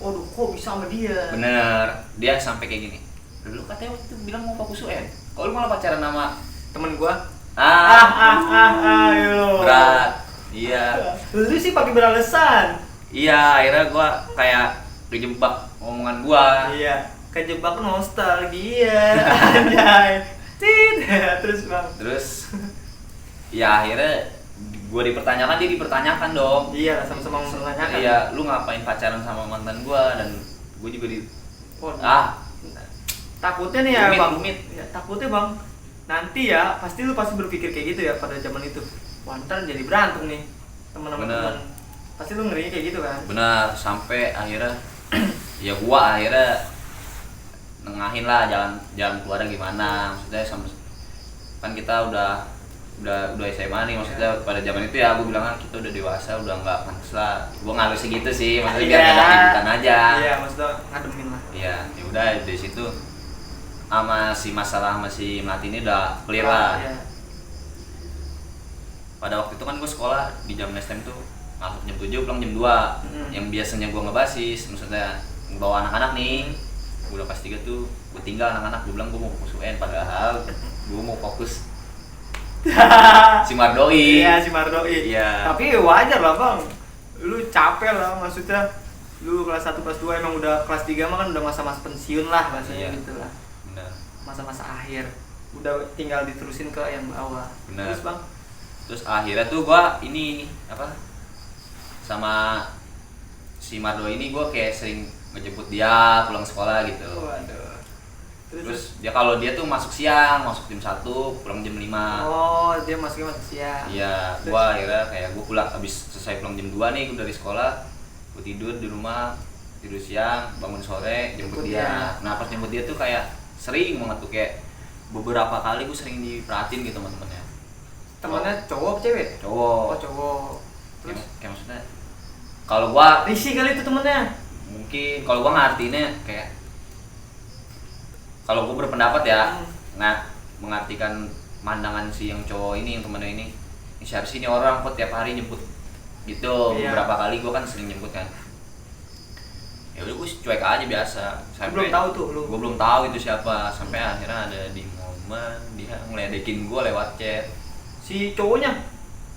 waduh kok bisa sama dia. Bener, dia sampai kayak gini. Dulu katanya waktu itu bilang mau fokus UN. Kok lu malah pacaran sama Temen gua. Ayo. berat. Iya. Lu sih pakai beralasan. Iya, akhirnya gua kayak kejebak omongan gua. Iya, kejebak nostalgia. Anjay. Tit. Terus bang. Terus ya akhirnya gua dipertanyakan, dia dipertanyakan dong. Iya, sama-sama menanyakan. Iya, lu ngapain pacaran sama mantan gua, dan gua juga Oh, takutnya nih ya bang. rumit. Ya, takutnya bang. Nanti ya, lu pasti berpikir kayak gitu ya pada zaman itu. Wah, ntar jadi berantem nih teman-teman. Bener. Pasti lu ngerinya kayak gitu kan? Benar, sampai akhirnya Ya gua akhirnya nengahin lah jalan keluarnya gimana, maksudnya sama kan kita udah SMA nih, maksudnya pada zaman itu ya gue bilang kan kita udah dewasa, udah nggak pantas lah, gue ngalus segitu sih, maksudnya biar nggak ada kejutan aja. Iya, maksudnya ngademin lah. Iya, ya udah dari situ sama si masalah masih Melati ini udah clear lah. Iya. Pada waktu itu kan gue sekolah di jam STM tuh masuk jam 7 pulang jam 2. Yang biasanya gue ngebasis, maksudnya bawa anak-anak nih, gue udah kelas 3 tuh gue tinggal anak-anak, gue bilang gue mau fokus UN, padahal gue mau fokus si Mardoi. Iya, si Mardoi. Iya. Tapi wajar lah bang, lu capek lah, maksudnya lu kelas 1, kelas 2 emang udah kelas 3 mah kan udah masa-masa pensiun lah bahasanya. Iya. Gitu lah. Bener. Masa-masa akhir. Udah tinggal diterusin ke yang bawah. Bener. Terus bang? Terus akhirnya tuh gua ini apa? Sama si Mardoi ini gua kayak sering ngejemput dia pulang sekolah gitu. Waduh. Terus dia kalau dia tuh masuk siang, masuk jam 1, pulang jam 5. Oh, dia masuk siang. Iya, gua akhirnya kayak gua pulang habis selesai pulang jam 2 nih gua dari sekolah. Gua tidur di rumah, tidur siang, bangun sore, jemput dia. Nah, pas jemput dia tuh kayak sering banget tuh, kayak beberapa kali gua sering diperhatiin gitu teman-temannya. Temennya cowok apa cewek? Cowok. Oh, cowok. Terus Kayak maksudnya kalau gua risih kali itu temennya. mungkin kalau gua ngartiinnya kayak, kalau gue berpendapat ya, mengartikan pandangan si yang cowok ini, yang temennya ini siapa sih ini orang kok tiap hari jemput gitu. Iya. Beberapa kali gue kan sering jemput kan, ya udah gue cuek aja biasa. Belum tahu tuh lu. Gue belum tahu itu siapa, sampai akhirnya ada di momen dia ngeledekin gue lewat chat. Si cowoknya?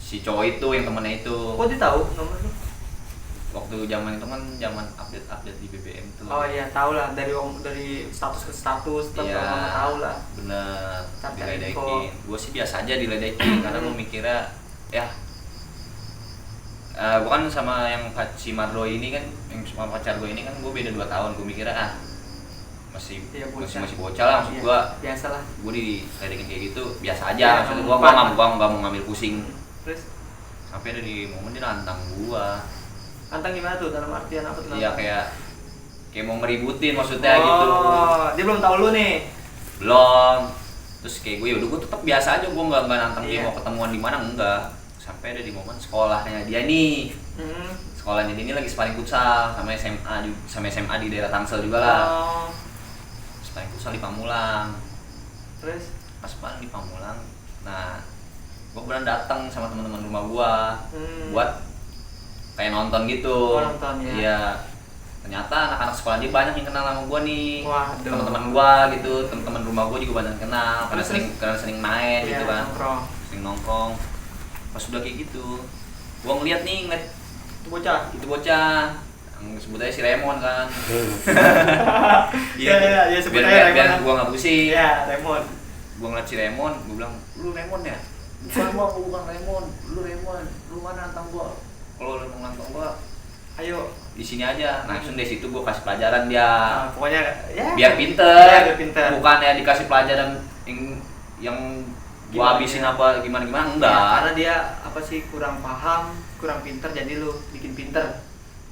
Si cowok itu yang temennya itu. Kok dia tahu nomor lu? Waktu zaman itu kan zaman update di BBM tuh. Oh iya, tahu lah, dari status ke status, tetap Iya, tahu lah. bener, Cari diledekin. Gue sih biasa aja diledekin karena gue mikirnya ya, gue kan sama yang si Marlo ini kan, yang sama pacar gue ini kan gue beda 2 tahun. Gue mikirnya masih Iya, bocah. masih bocah lah, maksud Iya, gue. biasa lah. Gue diledekin kayak gitu biasa aja, Iya, maksud gue emang nggak mau ngambil pusing. Terus Sampai ada di momen dia nantang gue. Antang gimana tuh, dalam artian apa tuh? Iya, kayak mau ngeributin maksudnya gitu. Oh, dia belum tahu lu nih. Belum. Terus kayak gue, yaudah gue tetap biasa aja, gue nggak nantang dia Iya. mau ketemuan di mana, enggak. Sampai ada di momen sekolahnya dia nih. Sekolahnya dia ini lagi sparring futsal sama SMA di daerah Tangsel juga lah. Oh, Sparring futsal di Pamulang. terus Pas sparring di Pamulang, nah gue beneran datang sama teman-teman rumah gue buat kayak nonton gitu. Oh, nonton, ya. Iya. Ternyata anak-anak sekolah dia banyak yang kenal sama gue nih. Waduh. Teman-teman gue gitu, teman-teman rumah gue juga banyak yang kenal karena sering main iya, gitu kan. nongkrong. Sering nongkrong. Pas udah kayak gitu, gue ngeliat Itu bocah. itu bocah yang sebut aja si Raymond kan. Iya, sebut aja biar Raymond. gue nggak pusing. Iya, Raymond. Gue ngeliat si Raymond, gue bilang, lu Raymond ya? Bukan gua bukan Raymond, lu Raymond, lu mana nantang gua? Kalau lu nantang gua, Ayo. di sini aja. Nah, langsung dari situ gua kasih pelajaran dia. Nah, pokoknya ya. Biar pinter. Iya, biar pinter. Bukannya dikasih pelajaran yang gua habisin apa gimana enggak. Ya, karena dia apa sih, kurang paham, kurang pinter, jadi lu bikin pinter.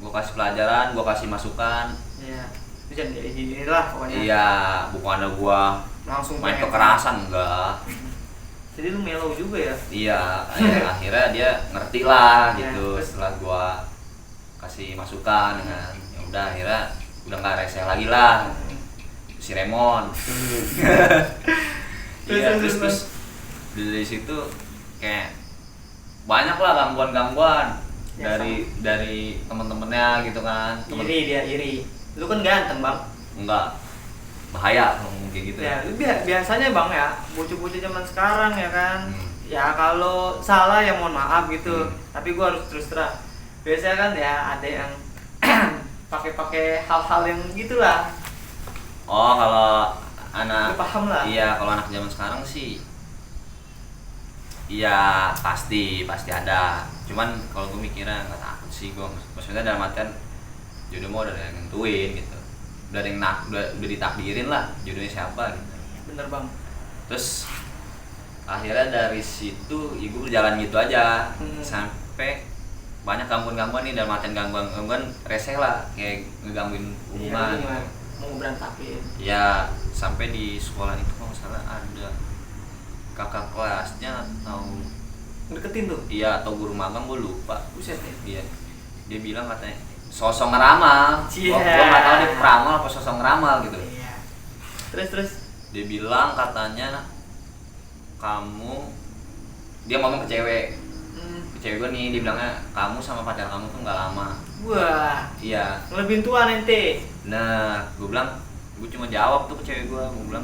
Gua kasih pelajaran, gua kasih masukan. Iya. Itu jadi inilah pokoknya. Iya, bukannya gua Langsung main pengen. kekerasan enggak. Jadi lu mellow juga ya. Iya, akhirnya dia ngerti lah Ya, gitu. terus? Setelah gua kasih masukan dengan ya udah, akhirnya udah nggak rese lagi lah si Raymond. Iya, terus dari situ kayak banyak lah gangguan-gangguan Ya, dari temen-temennya gitu kan. Iri, dia iri. Lu kan ganteng, Bang. Enggak, bahaya kalau ngomong kayak gitu. Ya, lu biasanya Bang ya, bocah-bocah zaman sekarang ya kan. Hmm. Ya kalau salah ya mohon maaf gitu. Hmm. Tapi gua harus terus terang. Biasanya kan ya ada yang pakai hal-hal yang gitulah. Oh, kalau Lu anak paham lah. Iya, kalau anak zaman sekarang sih iya pasti ada. Cuman kalau gue mikirnya nggak takut sih gue. Maksudnya dalam artian jodoh mau udah ada yang nentuin gitu. Udah ada yang udah ditakdirin lah jodohnya siapa gitu. Bener Bang. Terus akhirnya dari situ ya gue berjalan gitu aja Hmm. sampai banyak gangguan-gangguan nih, dan macam gangguan rese lah, kayak ngegangguin hubungan. Iya, mau berantakin. Ya sampai di sekolah itu kalau nggak salah ada kakak kelasnya atau Deketin tuh. iya atau guru magang, gue lupa. Buset ya. Iya, dia bilang katanya sosok ngeramal. Cia. Gua nggak tahu dia peramal apa sosok ngeramal gitu. Iya. Terus. Dia bilang katanya kamu, dia ngomong ke cewek gue nih, dia bilangnya kamu sama pacar kamu tuh nggak lama. Wah. Iya. Lebih tua nanti. Nah, gue bilang, gue cuma jawab tuh ke cewek gue bilang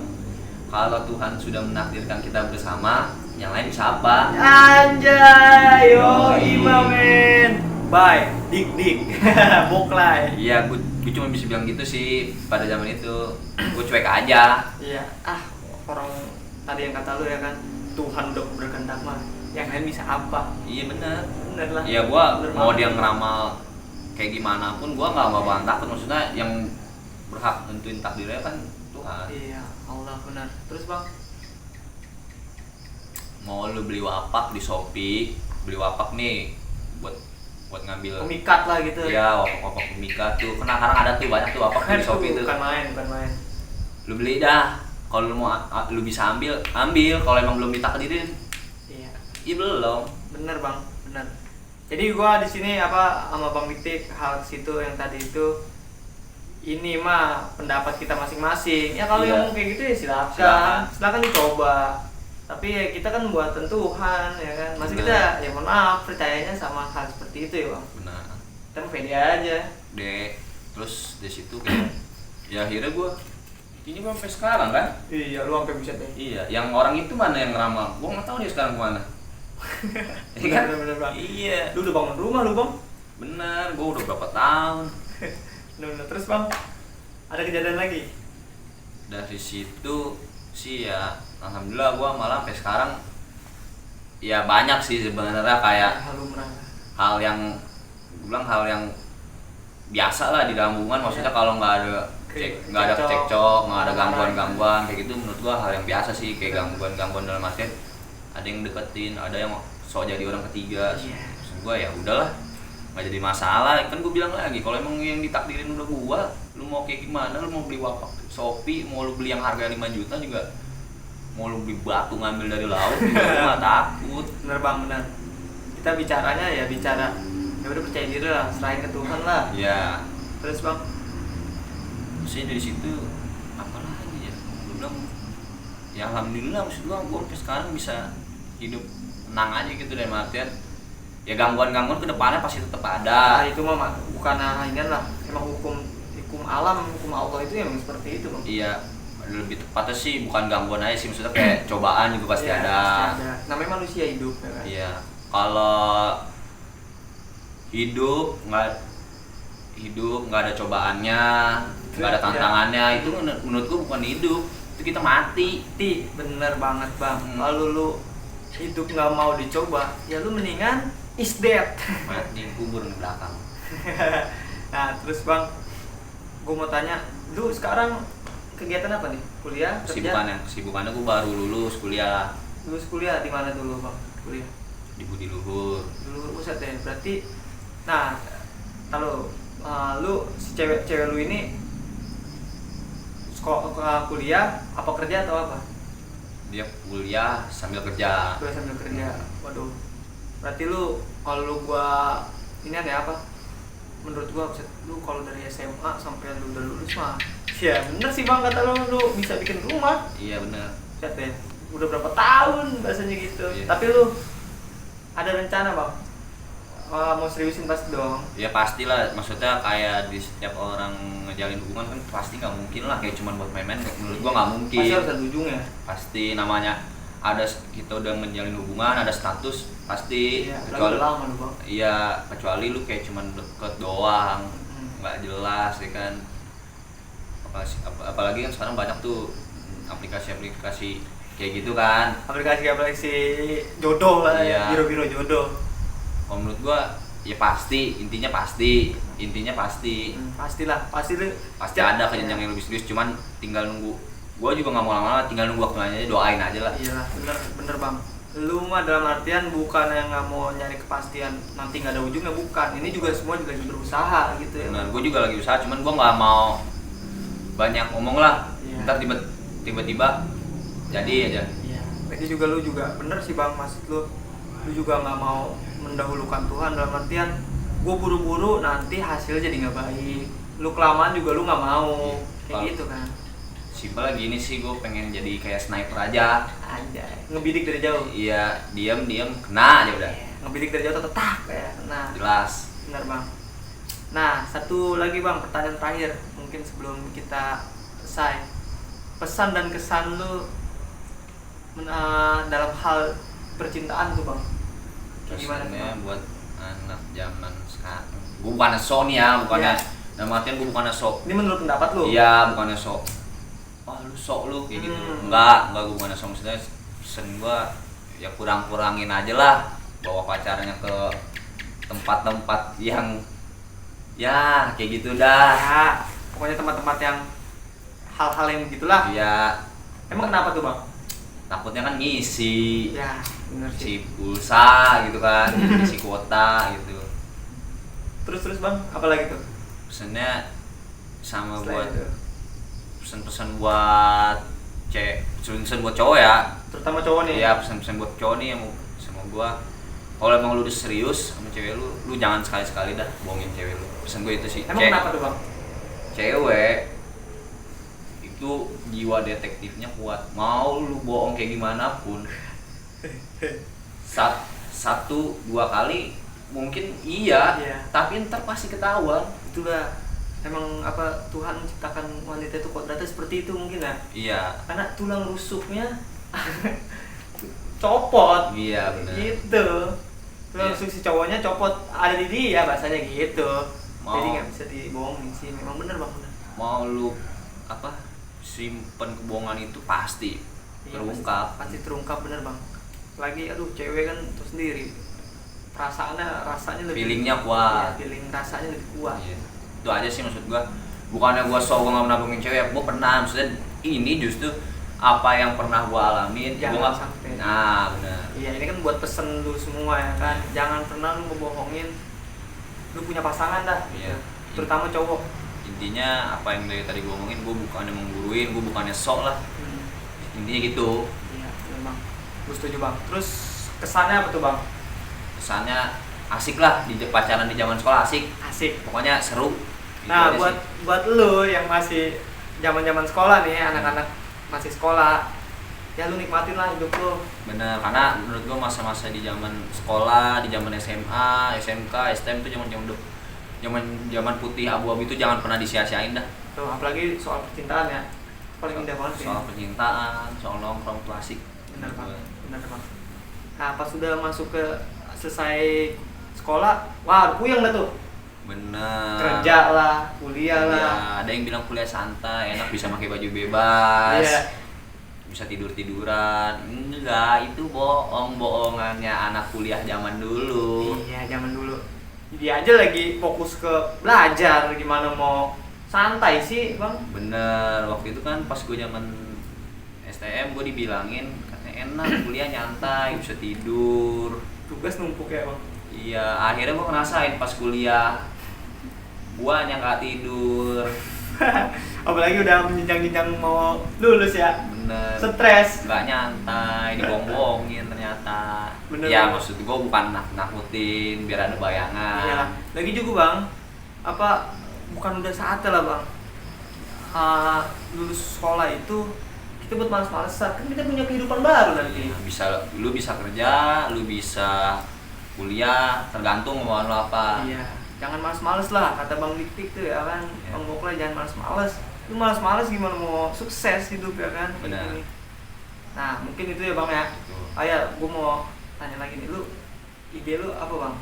kalau Tuhan sudah menakdirkan kita bersama, yang lain bisa apa? Anjay, yo imamen. Bye, dik. Boklay. Iya, gue cuma bisa bilang gitu sih pada zaman itu. Gue cuek aja. Iya. Orang tadi yang kata lu ya kan, Tuhan udah berkehendak mah, yang lain bisa apa? Iya benar. Bener lah. Iya, gue Bener mau banget. dia ngeramal kayak gimana pun, gue nggak bakalan takut. Maksudnya yang berhak nentuin takdirnya kan Tuhan. Iya, Allah benar. Terus bang? Mau lu beli wapak di Shopee, beli wapak nih buat ngambil Pemikat lah gitu. iya, wapak pemikat tuh. Karena sekarang ada tuh banyak tuh wapak di Shopee tuh. Bukan main. Lu beli dah. Kalau lu mau lu bisa ambil. Kalau emang belum ditakdirin. Iya. Iya belum. Bener bang, bener. Jadi gua di sini sama Bang Mitik hal situ yang tadi itu, ini mah pendapat kita masing-masing. Ya kalau Iya. yang mau kayak gitu ya silakan dicoba. Tapi ya kita kan buatan Tuhan ya kan. Masih Bener. kita ya mohon maaf percayanya sama hal seperti itu ya bang. Benar. Kita mah pede aja. Terus di situ kayak ya akhirnya gua ini gua sampai sekarang kan. Iya, lu sampai bisa deh. Iya, yang orang itu mana yang ngeramal? Gua nggak tahu dia sekarang kemana. Iya kan? Bener bang. Iya. Lu udah bangun rumah lu bang. Bener, gua udah berapa tahun. Bener. Terus bang, ada kejadian lagi? Dari situ sih ya alhamdulillah gua malah sampai sekarang ya banyak sih sebenarnya kayak hal yang biasa lah di dalam hubungan. Maksudnya kalau nggak ada cekcok, nggak ada gangguan kayak gitu, menurut gua hal yang biasa sih. Kayak gangguan dalam artian ada yang deketin, ada yang sok jadi orang ketiga. Maksud gua ya udahlah, nggak jadi masalah. Kan gua bilang lagi, kalau emang yang ditakdirin udah gua, lu mau kayak gimana, lu mau beli wapak Shopee, mau lu beli yang harga 5 juta juga, mau lu beli batu ngambil dari laut juga lu nggak takut. Bener bang, bener. Kita bicaranya ya udah percaya diri lah, serahin ke Tuhan lah. Ya Terus bang, sih dari situ apa lagi ya, gue bilang ya alhamdulillah. Maksud gua sampai sekarang bisa hidup tenang aja gitu, dari artian ya gangguan kedepannya pasti tetap ada. itu mah bukan ini lah, emang hukum alam, hukum Allah itu yang seperti itu bang. Iya, lebih tepatnya sih bukan gangguan aja sih, maksudnya kayak cobaan juga pasti Iya, ada. pasti ada. Namanya manusia hidup ya kan. Iya, kalau hidup nggak ada cobaannya, nggak ada tantangannya, itu menurut gua bukan hidup, itu kita mati. Bener banget bang. Kalau lu hidup nggak mau dicoba, ya lu mendingan is dead. Mati kubur di belakang. Nah terus bang, gue mau tanya, lu sekarang kegiatan apa nih? Kuliah, kerja? Kesibukannya gue baru lulus kuliah Lulus kuliah di mana dulu bang? Kuliah di Budi Luhur. dulu, buset deh. Berarti, nah kalau lu si cewek lu ini sekolah, kuliah apa kerja atau apa? Dia kuliah sambil kerja. Kuliah sambil kerja. Waduh. Berarti lu kalau gua ini ada apa? Menurut gua buset, lu kalau dari SMA sampai lu udah lulus mah, ya bener sih bang kata lu bisa bikin rumah. Iya benar. Buset deh. Udah berapa tahun bahasanya gitu. Iya. Tapi lu ada rencana bang? Mau seriusin pasti dong. Ya pastilah, maksudnya kayak di setiap orang ngejalin hubungan kan pasti nggak mungkin lah kayak cuman buat main-main. Menurut gua nggak mungkin. Pasti harus ada ujungnya. Pasti namanya ada, kita udah menjalin hubungan, ada status pasti. Iya, Kecuali lalu lama lu bang. iya, kecuali lu kayak cuman deket doang, nggak jelas ya kan. Apalagi kan sekarang banyak tuh aplikasi-aplikasi kayak gitu kan. Aplikasi jodoh lah. Iya. Biro-biro jodoh. Kalau menurut gua ya intinya pasti Pastilah, pasti lu pasti ada ke jenjang yang lebih serius, cuman tinggal nunggu. Gua juga nggak mau lama-lama, tinggal nunggu waktunya aja, doain aja lah. Iyalah, bener bang. Lu mah dalam artian bukan yang nggak mau nyari kepastian nanti nggak ada ujungnya, bukan. Ini juga semua juga lagi berusaha gitu ya. Benar, gue juga lagi usaha, cuman gue nggak mau banyak ngomong lah. Iya. Ntar tiba-tiba jadi aja. Iya. Lagi juga lu juga bener sih bang, maksud lu juga nggak mau mendahulukan Tuhan dalam artian gue buru-buru nanti hasil jadi nggak baik. Lu kelamaan juga lu nggak mau kayak gitu kan. Simpel lagi ini sih, gue pengen jadi kayak sniper aja. Anjay, ngebidik dari jauh. Iya, diam kena aja udah. Ngebidik dari jauh tetap ya. Nah, Jelas. benar bang. Nah, satu lagi bang, pertanyaan terakhir mungkin sebelum kita selesai. Pesan dan kesan lu dalam hal percintaan tuh bang. Kayak gimana tuh, Pesannya Bang? buat anak zaman sekarang. Gue bukannya sok nih ya, bukannya dalam artian gue bukannya sok. Ini menurut pendapat lu? Iya, bukannya sok. Wah, lu sok lu kayak gitu. Enggak gue bukannya sok, maksudnya pesan gue ya kurangin aja lah bawa pacarnya ke tempat-tempat yang ya kayak gitu dah. Ya, pokoknya tempat-tempat yang hal-hal yang begitulah. Iya. Emang kenapa tuh bang? Takutnya kan ngisi Ya, bener sih. si pulsa gitu kan, ngisi kuota gitu. Terus bang, apa lagi tuh? Pesannya sama Selain buat itu. pesan-pesan buat pesan buat cowok ya. Terutama cowok nih. Iya, pesan-pesan buat cowok nih yang sama gua. Kalau emang lu udah serius sama cewek lu jangan sekali-sekali dah bohongin cewek lu. Pesan gue itu sih. Emang kenapa tuh bang? Cewek itu jiwa detektifnya kuat. Mau lu bohong kayak gimana pun, satu dua kali mungkin iya. Tapi ntar pasti ketahuan. Itulah emang apa Tuhan menciptakan wanita itu kodratnya seperti itu mungkin ya. Iya. Karena tulang rusuknya copot. Iya benar. Gitu. Tulang rusuk si cowoknya copot ada di dia bahasanya gitu. Jadi nggak bisa dibohongin sih. Memang bener bang. Bener. Mau lu simpen kebohongan itu pasti terungkap. Pasti terungkap bener bang. Lagi aduh cewek kan tuh sendiri rasanya lebih Feelingnya kuat. Ya, feeling rasanya lebih kuat. Iya. Itu aja sih maksud gua. Bukannya gua sok gua nggak pernah bohongin cewek, gua pernah. Maksudnya ini justru apa yang pernah gua alamin. Jangan Gua nggak sampai. Nah benar. Iya ini kan buat pesen lu semua ya kan. Jangan pernah lu ngebohongin lu punya pasangan dah. Iya. Terutama cowok. Intinya apa yang dari tadi gua omongin, gua bukannya mengguruin, gua bukannya sok lah. Intinya gitu. Iya memang. Gue setuju bang. Terus kesannya apa tuh bang? Kesannya asik lah di pacaran di zaman sekolah, asik. Pokoknya seru. Gitu Nah aja buat lu yang masih zaman sekolah nih, anak-anak masih sekolah, ya lu nikmatin lah hidup lu. Bener, karena menurut gua masa-masa di zaman sekolah, di zaman SMA, SMK, STM tuh zaman putih abu-abu itu jangan pernah disia-siain dah. Tuh, apalagi soal percintaan ya, paling indah banget soal percintaan, soal nongkrong klasik. Bener bang. Nah pas sudah masuk ke selesai sekolah, wah puyeng dah tuh. Bener. Kerja lah, kuliah lah. Ya, ada yang bilang kuliah santai, enak bisa pakai baju bebas. Iya. Bisa tiduran. Enggak, itu bohongannya anak kuliah zaman dulu. Iya zaman dulu. Dia aja lagi fokus ke belajar, gimana mau santai sih bang? Bener, waktu itu kan pas gue zaman STM gue dibilangin katanya enak kuliah nyantai, bisa tidur. Tugas numpuk ya bang? Iya, akhirnya gue ngerasain pas kuliah gue hanya gak tidur. Apalagi udah menjenjang mau lulus ya. Bener. Stres. Gak nyantai, dibohong-bohongin ternyata. Bener, ya bener. maksud gue bukan nakutin biar ada bayangan. Iya. Lagi juga bang, apa bukan udah saatnya lah bang. Lulus sekolah itu kita buat males-malesan, kan kita punya kehidupan baru nanti. Lu bisa kerja, lu bisa kuliah, tergantung mau lo apa. Iya. Jangan males-males lah, kata bang Dik tuh ya kan. Iya. Bang Bokla jangan males-males. Lu males-males gimana mau sukses hidup ya kan? Benar. Ini. Nah mungkin itu ya bang ya. Ya, gue mau tanya lagi nih, lu ide lu apa bang?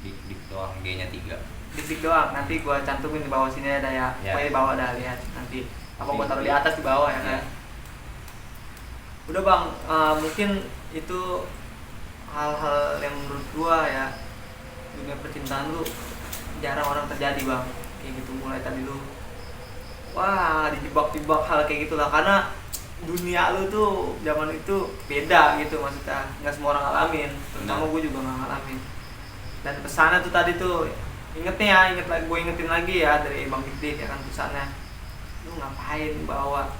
Dik doang, G-nya 3. Dik doang, nanti gua cantumin di bawah sini ada ya. Ya. Pokoknya di bawah dah lihat nanti. Apa gua Dik. taruh di atas di bawah ya kan? Ya. Udah bang, mungkin itu hal-hal yang menurut gua ya dunia percintaan lu jarang orang terjadi bang. Kayak gitu mulai tadi lu wah dijebak-jebak hal kayak gitulah, karena dunia lu tuh zaman itu beda gitu, maksudnya nggak semua orang ngalamin, terutama gue juga nggak ngalamin. Dan pesannya tuh tadi tuh, inget nih ya, gue ingetin lagi ya dari Bang Dik ya kan, pesannya lu ngapain bawa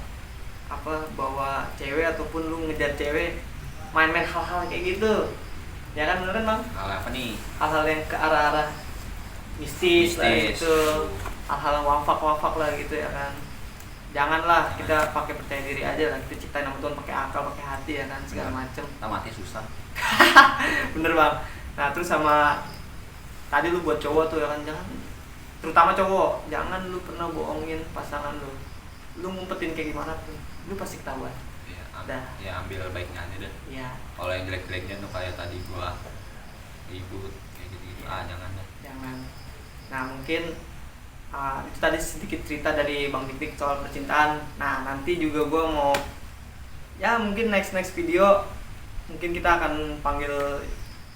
cewek ataupun lu ngejar cewek main-main hal-hal kayak gitu ya kan, bener kan Bang? Hal apa nih? Hal-hal yang ke arah-arah mistis lah gitu, hal-hal yang wafak lah gitu ya kan. Janganlah kita pakai percaya diri aja lah, kita ciptain nama Tuhan pakai akal, pakai hati ya kan, segala macem. Kita mati susah. Bener Bang. Nah terus sama tadi lu buat cowok tuh ya kan, jangan, terutama cowok, jangan lu pernah bohongin pasangan lu. Lu ngumpetin kayak gimana pun, lu pasti ketahuan. Ya ambil baiknya aja deh. Iya. Kalau yang jelek-jeleknya tuh kayak tadi gua ribut kayak gitu, jangan deh. Jangan. Nah mungkin itu tadi sedikit cerita dari Bang Dik soal percintaan. Nah nanti juga gue mau ya mungkin next video mungkin kita akan panggil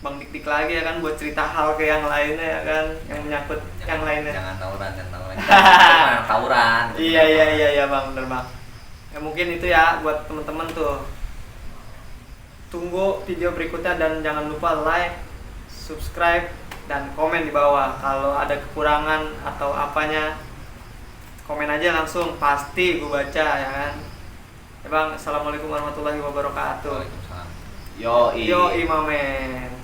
Bang Dik lagi ya kan, buat cerita hal ke yang lainnya ya kan, yang menyangkut yang lainnya. Jangan tawuran. Tawuran. Iya Bang, bener Bang. Ya mungkin itu ya buat temen-temen tuh. Tunggu video berikutnya dan jangan lupa like, subscribe, dan komen di bawah. Kalau ada kekurangan atau apanya, komen aja langsung, pasti gue baca ya kan. Ya Bang, assalamualaikum warahmatullahi wabarakatuh. Waalaikumsalam. Yo Mamen.